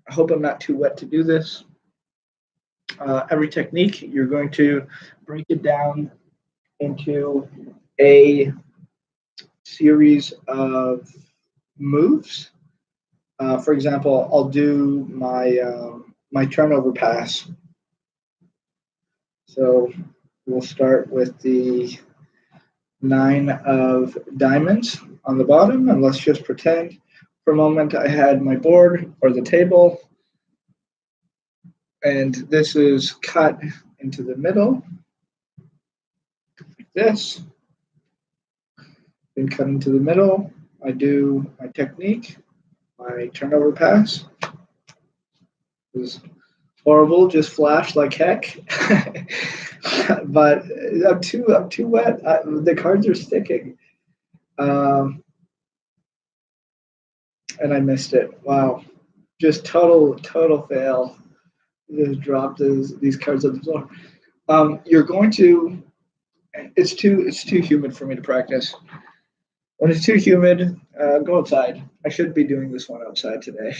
I hope I'm not too wet to do this. Every technique, you're going to break it down into a series of moves. For example, I'll do my turnover pass. So we'll start with the 9 of diamonds on the bottom, and let's just pretend for a moment I had my board or the table, and this is cut into the middle, like this. Then cut into the middle, I do my technique, my turnover pass. This is horrible, just flash like heck. But I'm too wet. The cards are sticking. And I missed it. Wow. Just total fail. Just dropped these cards on the floor. You're going to, it's too humid for me to practice. When it's too humid, go outside. I should be doing this one outside today.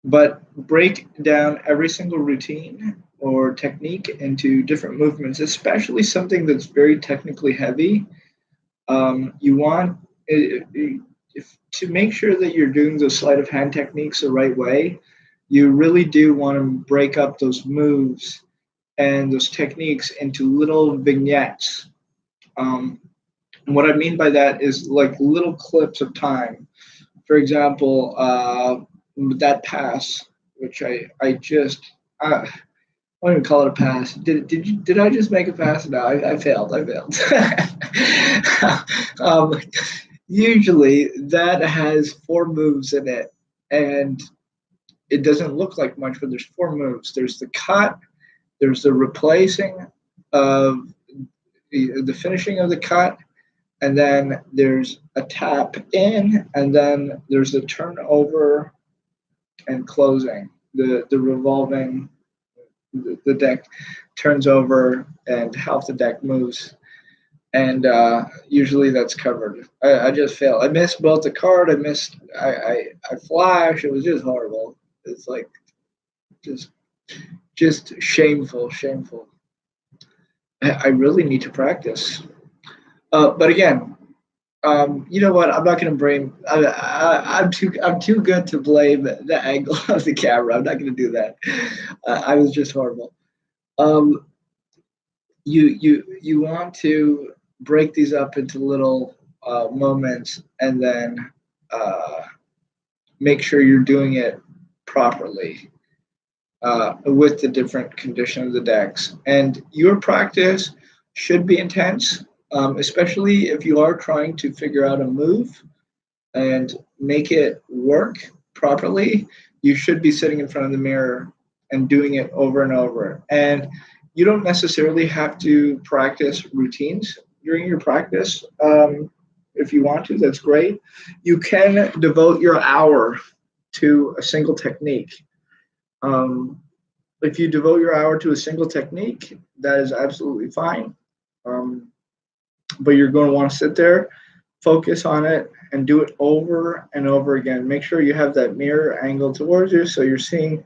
But break down every single routine or technique into different movements, especially something that's very technically heavy. You want to make sure that you're doing those sleight of hand techniques the right way. You really do want to break up those moves and those techniques into little vignettes. And what I mean by that is like little clips of time. For example, that pass, which I just I won't even call it a pass. Did I just make a pass? No, I failed. I failed. um, Usually that has four moves in it, and it doesn't look like much, but there's four moves. There's the cut, there's the replacing of the finishing of the cut, and then there's a tap in, and then there's the turnover and closing. The revolving, the deck turns over and half the deck moves, and usually that's covered. I just failed. I missed both the card. I flashed. It was just horrible. It's like just just shameful, shameful. I really need to practice. But again, you know what? I'm not going to blame. I'm too good to blame the angle of the camera. I'm not going to do that. I was just horrible. Um, you want to break these up into little moments, and then uh, make sure you're doing it properly with the different condition of the decks. And your practice should be intense, especially if you are trying to figure out a move and make it work properly. You should be sitting in front of the mirror and doing it over and over. And you don't necessarily have to practice routines during your practice. If you want to, that's great. You can devote your hour to a single technique. Um, if you devote your hour to a single technique, that is absolutely fine. Um, but you're going to want to sit there, focus on it, and do it over and over again. Make sure you have that mirror angle towards you so you're seeing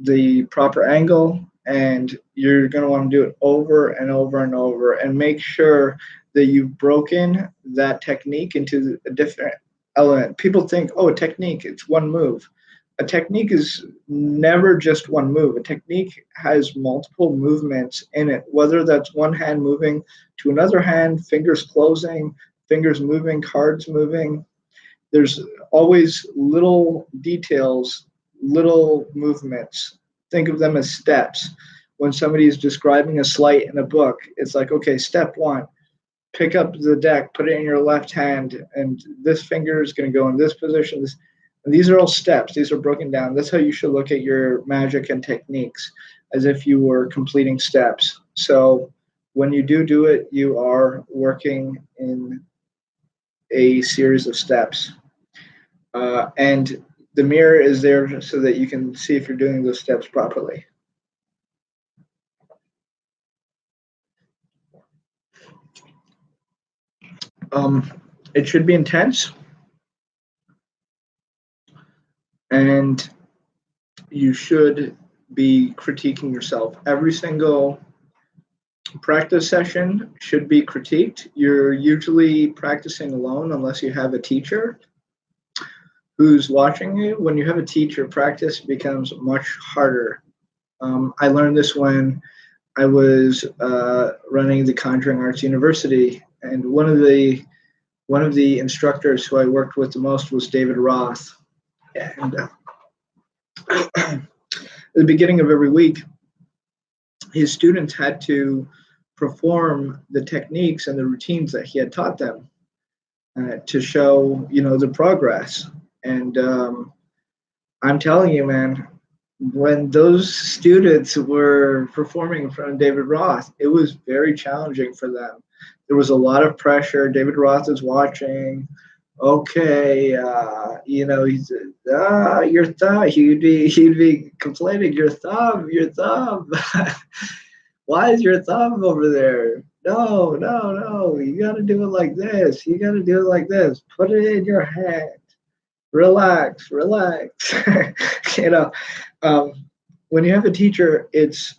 the proper angle, and you're going to want to do it over and over and over, and make sure that you've broken that technique into a different element. People think, oh, a technique, it's one move. A technique is never just one move. A technique has multiple movements in it, whether that's one hand moving to another hand, fingers closing, fingers moving, cards moving. There's always little details, little movements. Think of them as steps. When somebody is describing a sleight in a book, it's like, okay, step one, pick up the deck, put it in your left hand, and this finger is going to go in this position. And these are all steps. These are broken down. That's how you should look at your magic and techniques, as if you were completing steps. So when you do it, you are working in a series of steps. And the mirror is there so that you can see if you're doing those steps properly. It should be intense, and you should be critiquing yourself. Every single practice session should be critiqued. You're usually practicing alone unless you have a teacher who's watching you. When you have a teacher, practice becomes much harder. I learned this when I was running the Conjuring Arts University, and one of the instructors who I worked with the most was David Roth. And at the beginning of every week, his students had to perform the techniques and the routines that he had taught them to show, the progress. And I'm telling you, man, when those students were performing in front of David Roth, it was very challenging for them. There was a lot of pressure. David Roth is watching. Okay, he's your thumb. He'd be complaining, your thumb. Why is your thumb over there? No, no, no. You got to do it like this. You got to do it like this. Put it in your hand. Relax, relax. you know, um, when you have a teacher, it's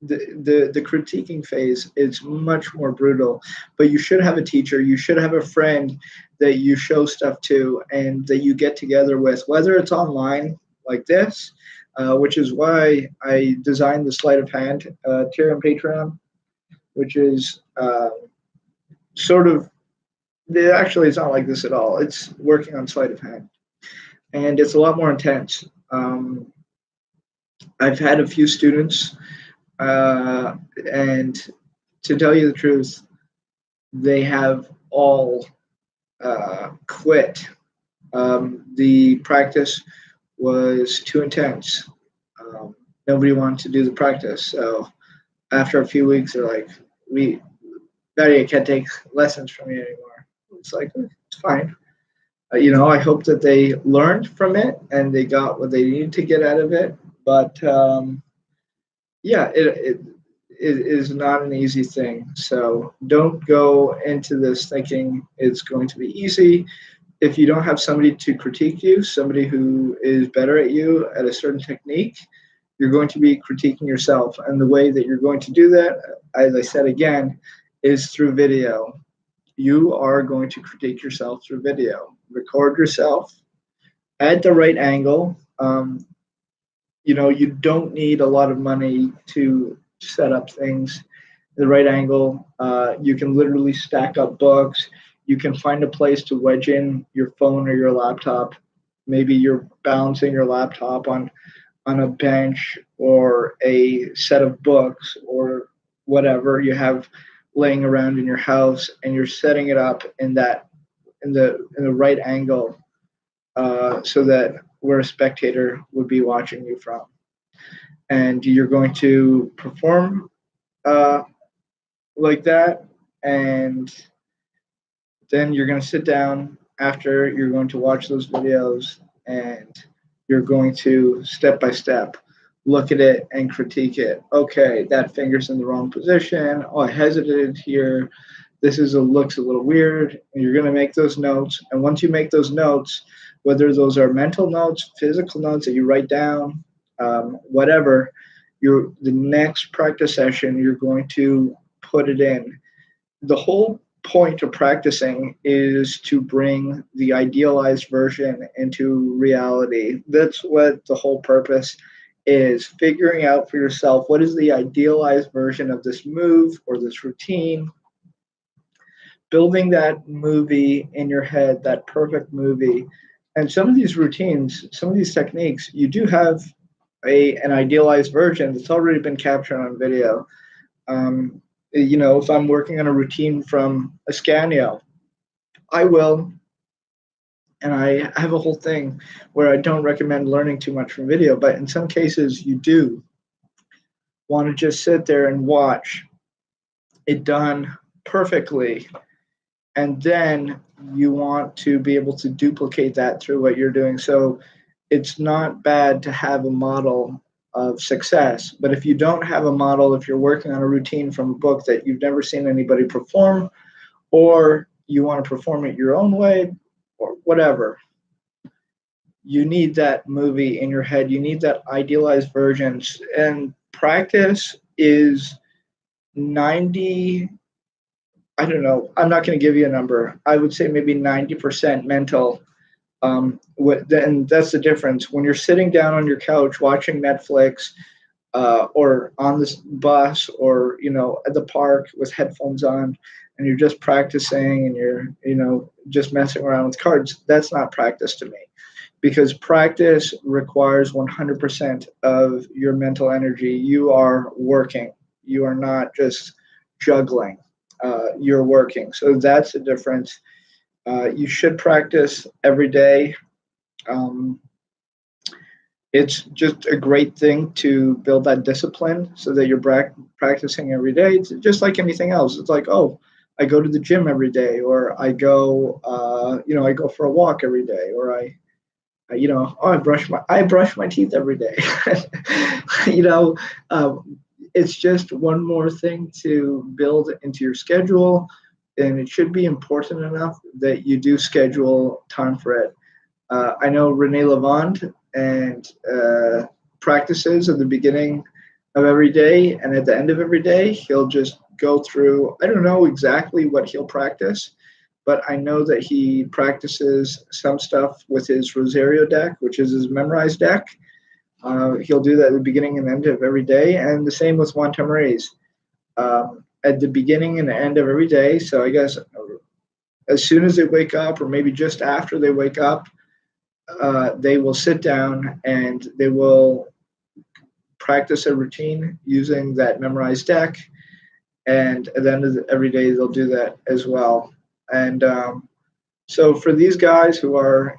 the critiquing phase is much more brutal. But you should have a teacher. You should have a friend that you show stuff to and that you get together with, whether it's online like this, which is why I designed the sleight of hand tier on Patreon, which is sort of Actually, it's not like this at all. It's working on sleight of hand, and it's a lot more intense. I've had a few students, uh, and to tell you the truth, they have all quit. The practice was too intense. Nobody wanted to do the practice, so after a few weeks, they're like, "We, Betty, can't take lessons from you anymore." It's like it's fine. I hope that they learned from it and they got what they needed to get out of it. But yeah, it is not an easy thing. So don't go into this thinking it's going to be easy. If you don't have somebody to critique you, somebody who is better at you at a certain technique, you're going to be critiquing yourself. And the way that you're going to do that, as I said again, is through video. You are going to critique yourself through video. Record yourself at the right angle. You don't need a lot of money to set up things the right angle. You can literally stack up books. You can find a place to wedge in your phone or your laptop. Maybe you're balancing your laptop on a bench or a set of books or whatever you have laying around in your house, and you're setting it up in the right angle, so that where a spectator would be watching you from, and you're going to perform uh, like that, and then you're going to sit down after. You're going to watch those videos, and you're going to step by step look at it and critique it. Okay, that finger's in the wrong position. Oh, I hesitated here. This looks a little weird. And you're going to make those notes. And once you make those notes, whether those are mental notes, physical notes that you write down, whatever, the next practice session, you're going to put it in. The whole point of practicing is to bring the idealized version into reality. That's what the whole purpose is, figuring out for yourself what is the idealized version of this move or this routine, building that movie in your head, that perfect movie. And some of these routines, some of these techniques, you do have an idealized version that's already been captured on video. If I'm working on a routine from Ascanio, I will, and I have a whole thing where I don't recommend learning too much from video, but in some cases you do want to just sit there and watch it done perfectly, and then you want to be able to duplicate that through what you're doing. So it's not bad to have a model of success, but if you don't have a model, if you're working on a routine from a book that you've never seen anybody perform, or you want to perform it your own way, or whatever, you need that movie in your head. You need that idealized version. And practice is 90, I don't know, I'm not going to give you a number. I would say maybe 90% mental. And that's the difference. When you're sitting down on your couch watching Netflix, or on this bus, or at the park with headphones on, and you're just practicing and you're just messing around with cards, that's not practice to me, because practice requires 100% of your mental energy. You are working. You are not just juggling. You're working. So that's the difference. You should practice every day. It's just a great thing to build that discipline so that you're practicing every day. It's just like anything else. It's like, oh, I go to the gym every day, or I go, I go for a walk every day, or I brush my teeth every day. you know, it's just one more thing to build into your schedule, and it should be important enough that you do schedule time for it. I know Rene Lavande and practices at the beginning of every day, and at the end of every day, he'll just go through. I don't know exactly what he'll practice, but I know that he practices some stuff with his Rosario deck, which is his memorized deck. He'll do that at the beginning and end of every day, and the same with Juan Tamariz. At the beginning and the end of every day, so I guess as soon as they wake up, or maybe just after they wake up, they will sit down and they will practice a routine using that memorized deck. And at the end of every day, they'll do that as well. And so for these guys who are,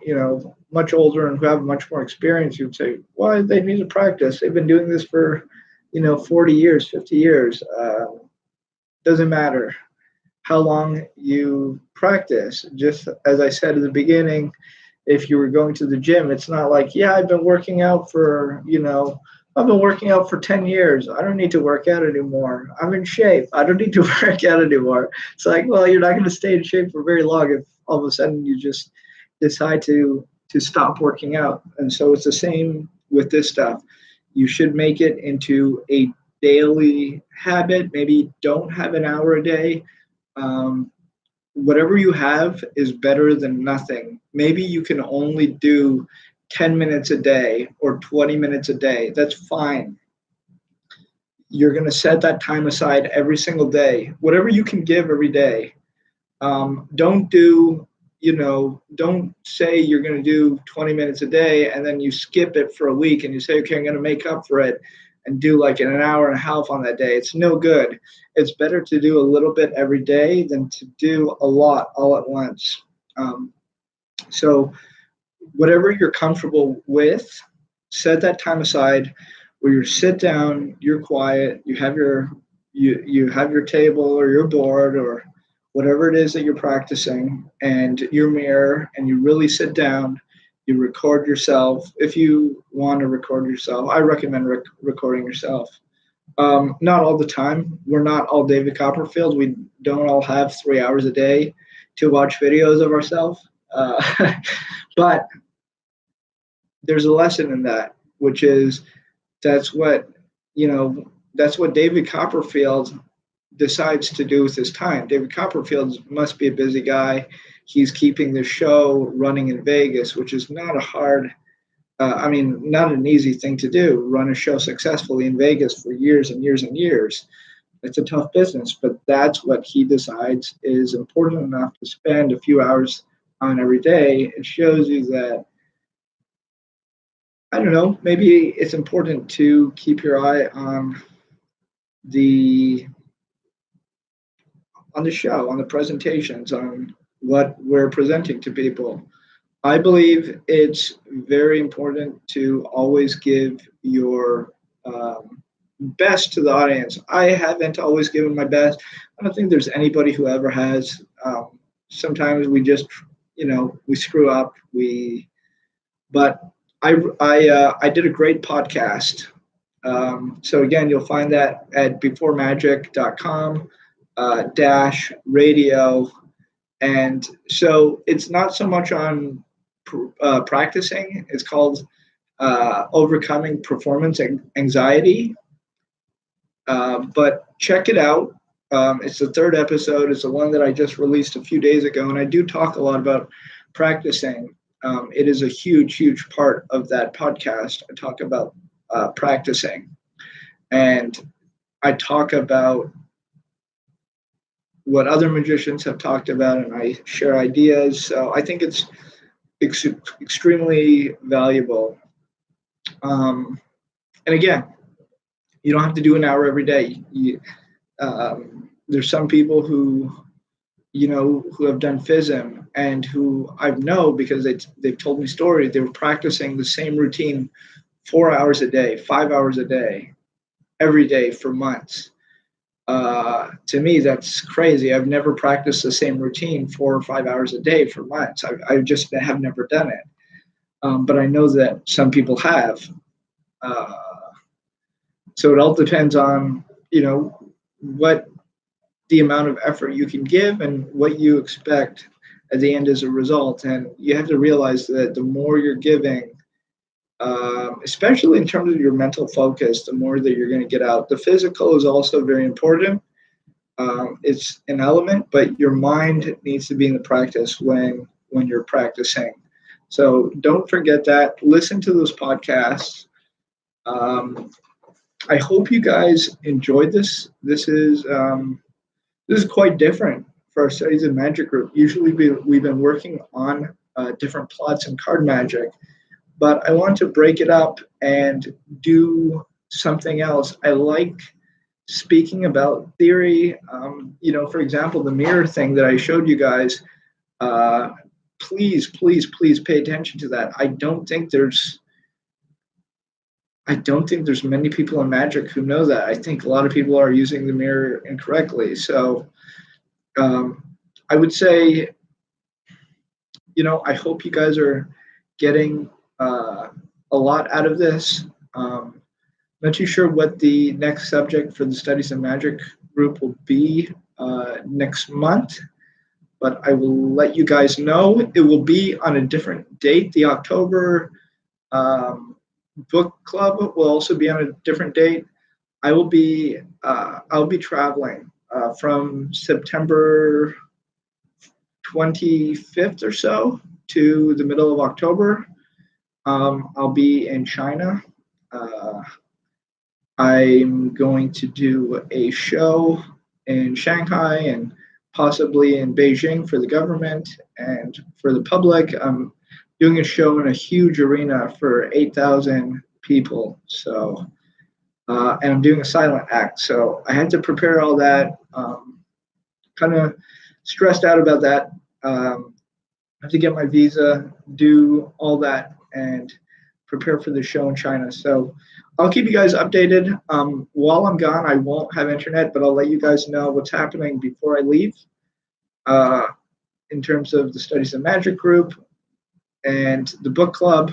much older and who have much more experience, you'd say, why they need to practice? They've been doing this for, 40 years, 50 years. Doesn't matter how long you practice. Just as I said at the beginning, if you were going to the gym, it's not like, yeah, I've been working out for, I've been working out for 10 years. I don't need to work out anymore. I'm in shape. I don't need to work out anymore. It's like, well, you're not going to stay in shape for very long if all of a sudden you just decide to stop working out. And so it's the same with this stuff. You should make it into a daily habit. Maybe don't have an hour a day. Whatever you have is better than nothing. Maybe you can only do 10 minutes a day or 20 minutes a day. That's fine. You're going to set that time aside every single day, whatever you can give every day. Don't say you're going to do 20 minutes a day and then you skip it for a week and you say, okay, I'm going to make up for it and do like an hour and a half on that day. It's no good. It's better to do a little bit every day than to do a lot all at once. So whatever you're comfortable with, set that time aside where you sit down, you're quiet, you have your table or your board or whatever it is that you're practicing, and your mirror, and you really sit down. You record yourself. If you want to record yourself, I recommend recording yourself. Not all the time. We're not all David Copperfield. We don't all have 3 hours a day to watch videos of ourselves. But there's a lesson in that, which is that's what David Copperfield decides to do with his time. David Copperfield must be a busy guy. He's keeping the show running in Vegas, which is not not an easy thing to do, run a show successfully in Vegas for years and years and years. It's a tough business, but that's what he decides is important enough to spend a few hours on every day. It shows you that, I don't know, maybe it's important to keep your eye on the show, on the presentations, on what we're presenting to people. I believe it's very important to always give your best to the audience. I haven't always given my best. I don't think there's anybody who ever has. Sometimes we just, we screw up. But I did a great podcast. So again, you'll find that at beforemagic.com -radio. And so it's not so much on practicing. It's called Overcoming Performance Anxiety. But check it out. It's the third episode. It's the one that I just released a few days ago. And I do talk a lot about practicing. It is a huge, huge part of that podcast. I talk about practicing. And I talk about what other magicians have talked about, and I share ideas. So I think it's extremely valuable. And again, you don't have to do an hour every day. There's some people who have done FISM and who I know because they've told me stories. They were practicing the same routine 4 hours a day, 5 hours a day, every day for months. To me, that's crazy. I've never practiced the same routine 4 or 5 hours a day for months. I just have never done it. But I know that some people have. So it all depends on, what the amount of effort you can give and what you expect at the end as a result. And you have to realize that the more you're giving, especially in terms of your mental focus, the more that you're going to get out. The physical is also very important. It's an element, but your mind needs to be in the practice when you're practicing. So don't forget that. Listen to those podcasts. I hope you guys enjoyed this. This is quite different for our Studies in Magic group. Usually we've been working on different plots in card magic, but I want to break it up and do something else. I like speaking about theory. For example, the mirror thing that I showed you guys. Please, please, please pay attention to that. I don't think there's many people in Magic who know that. I think a lot of people are using the mirror incorrectly. So I would say, I hope you guys are getting a lot out of this. Not too sure what the next subject for the Studies in Magic group will be next month, but I will let you guys know. It will be on a different date. The October book club will also be on a different date. I'll be traveling from September 25th or so to the middle of October. I'll be in China. I'm going to do a show in Shanghai and possibly in Beijing for the government and for the public. I'm doing a show in a huge arena for 8,000 people. So, and I'm doing a silent act. So I had to prepare all that. Kind of stressed out about that. I have to get my visa, do all that, and prepare for the show in China. So I'll keep you guys updated. While I'm gone, I won't have internet, but I'll let you guys know what's happening before I leave in terms of the Studies in Magic group and the book club.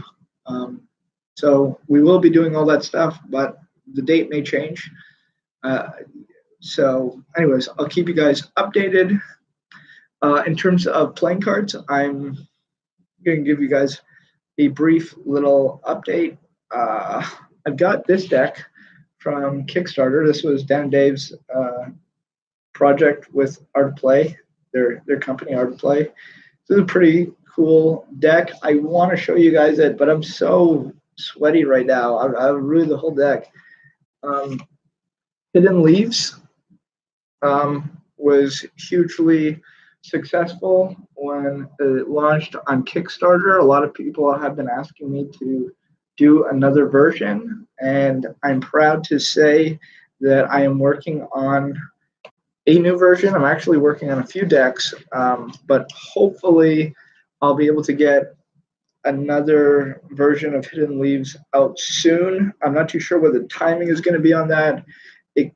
So we will be doing all that stuff, but the date may change. So anyways, I'll keep you guys updated. In terms of playing cards, I'm going to give you guys a brief little update. I've got this deck from Kickstarter. This was Dan Dave's project with Art of Play, their company Art of Play. This is a pretty cool deck. I want to show you guys it, but I'm so sweaty right now. I'll ruin the whole deck. Hidden Leaves was hugely successful when it launched on Kickstarter. A lot of people have been asking me to do another version, and I'm proud to say that I am working on a new version. I'm actually working on a few decks, but hopefully I'll be able to get another version of Hidden Leaves out soon. I'm not too sure what the timing is going to be on that. It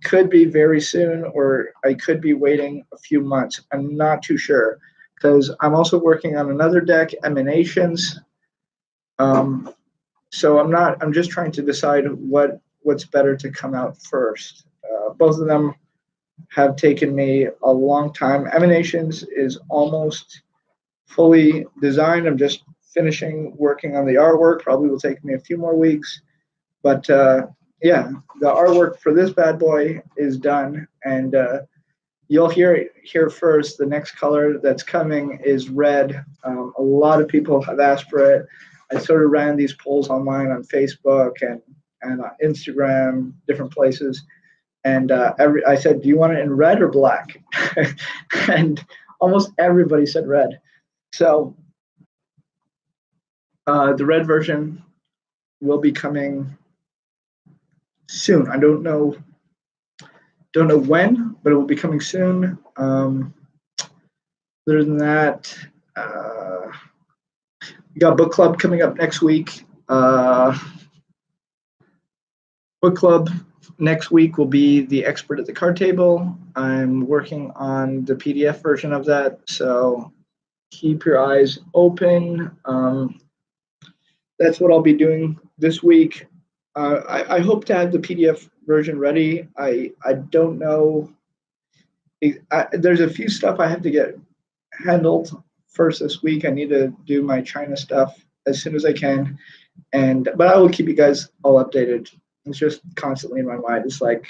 could be very soon, or I could be waiting a few months. I'm not too sure, because I'm also working on another deck, Emanations. So I'm just trying to decide what's better to come out first. Both of them have taken me a long time. Emanations is almost fully designed. I'm just finishing working on the artwork. Probably will take me a few more weeks, but yeah, the artwork for this bad boy is done, and you'll hear it here first. The next color that's coming is red. A lot of people have asked for it. I sort of ran these polls online on Facebook and Instagram, different places, and I said, "Do you want it in red or black?" And almost everybody said red. So the red version will be coming soon. I don't know when, but it will be coming soon. Other than that, we got book club coming up next week. Book club next week will be The Expert at the Card Table. I'm working on the PDF version of that, so keep your eyes open. That's what I'll be doing this week. I hope to have the PDF version ready. I don't know. There's a few stuff I have to get handled first this week. I need to do my China stuff as soon as I can, but I will keep you guys all updated. It's just constantly in my mind. It's like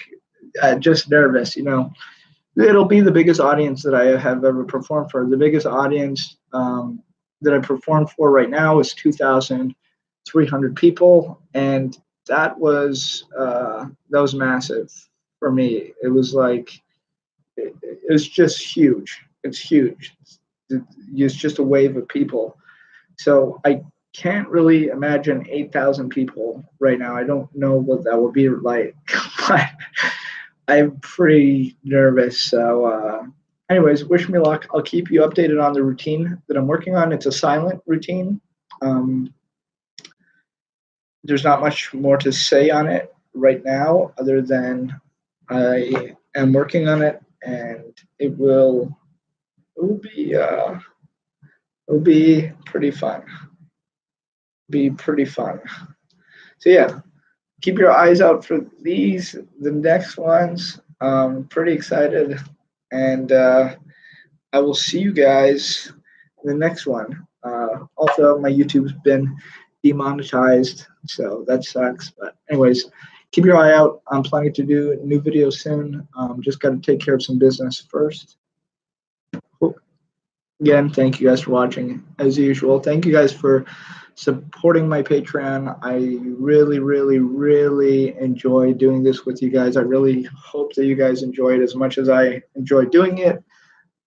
just nervous, It'll be the biggest audience that I have ever performed for. The biggest audience that I performed for right now is 2,300 people, and that was massive for me. It was like it's just huge. It's huge. It's just a wave of people. So I can't really imagine 8,000 people right now. I don't know what that would be like, but I'm pretty nervous. So, anyways, wish me luck. I'll keep you updated on the routine that I'm working on. It's a silent routine. Um, there's not much more to say on it right now, other than I am working on it, and it will be pretty fun. Be pretty fun. So yeah, keep your eyes out for the next ones. Pretty excited, and I will see you guys in the next one. Also, my YouTube's been demonetized, so that sucks. But anyways, keep your eye out. I'm planning to do new videos soon. Just got to take care of some business first. Cool. Again, thank you guys for watching. As usual, thank you guys for supporting my Patreon. I really, really, really enjoy doing this with you guys. I really hope that you guys enjoy it as much as I enjoy doing it.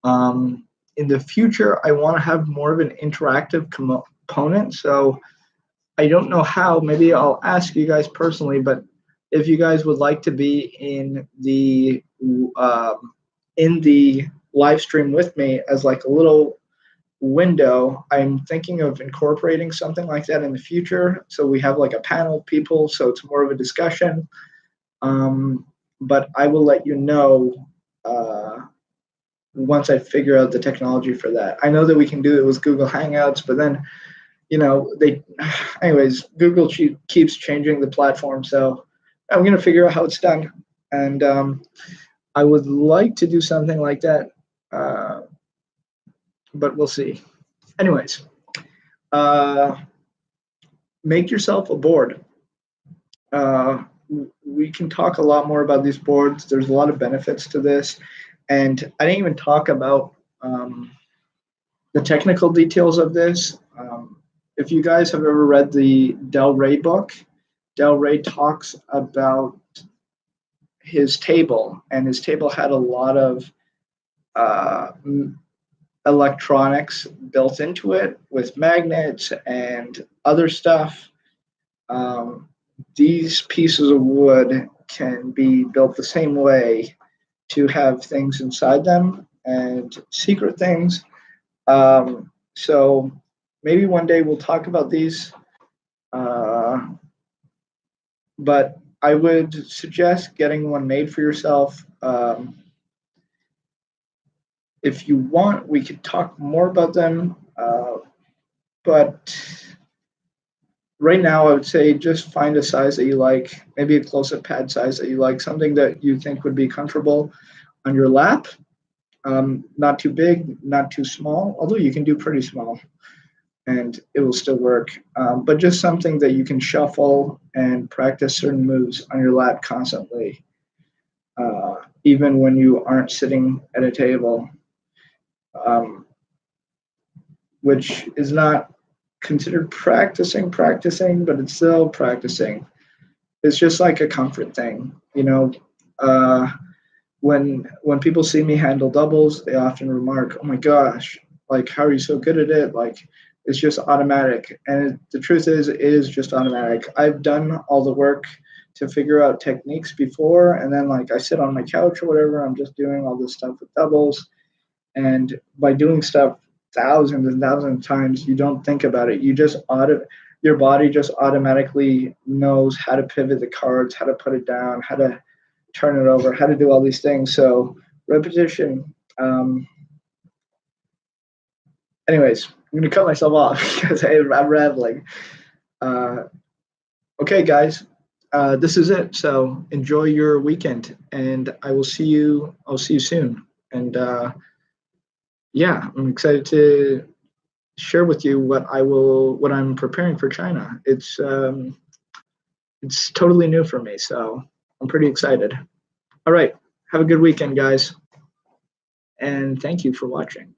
In the future, I want to have more of an interactive component. So I don't know how. Maybe I'll ask you guys personally, but if you guys would like to be in the live stream with me as like a little window, I'm thinking of incorporating something like that in the future. So we have like a panel of people, so it's more of a discussion. But I will let you know once I figure out the technology for that. I know that we can do it with Google Hangouts, but then, anyways, Google keeps changing the platform. So I'm going to figure out how it's done. And I would like to do something like that, but we'll see. Anyways, make yourself a board. We can talk a lot more about these boards. There's a lot of benefits to this. And I didn't even talk about the technical details of this. If you guys have ever read the Del Rey book, Del Rey talks about his table, and his table had a lot of electronics built into it with magnets and other stuff. These pieces of wood can be built the same way to have things inside them and secret things. So maybe one day we'll talk about these. But I would suggest getting one made for yourself. If you want, we could talk more about them. But right now, I would say just find a size that you like, maybe a close-up pad size that you like, something that you think would be comfortable on your lap. Not too big, not too small, although you can do pretty small and it will still work. But just something that you can shuffle and practice certain moves on your lap constantly, even when you aren't sitting at a table, which is not considered practicing, but it's still practicing. It's just like a comfort thing, when people see me handle doubles, they often remark, "Oh my gosh, like how are you so good at it?" Like it's just automatic. And the truth is, it is just automatic. I've done all the work to figure out techniques before, and then like I sit on my couch or whatever, I'm just doing all this stuff with doubles. And by doing stuff thousands and thousands of times, you don't think about it. Your body just automatically knows how to pivot the cards, how to put it down, how to turn it over, how to do all these things. So repetition. Anyways, I'm going to cut myself off because I'm rambling. Okay, guys, this is it. So enjoy your weekend, and I'll see you soon. And yeah, I'm excited to share with you what I'm preparing for China. It's totally new for me, so I'm pretty excited. All right, have a good weekend, guys, and thank you for watching.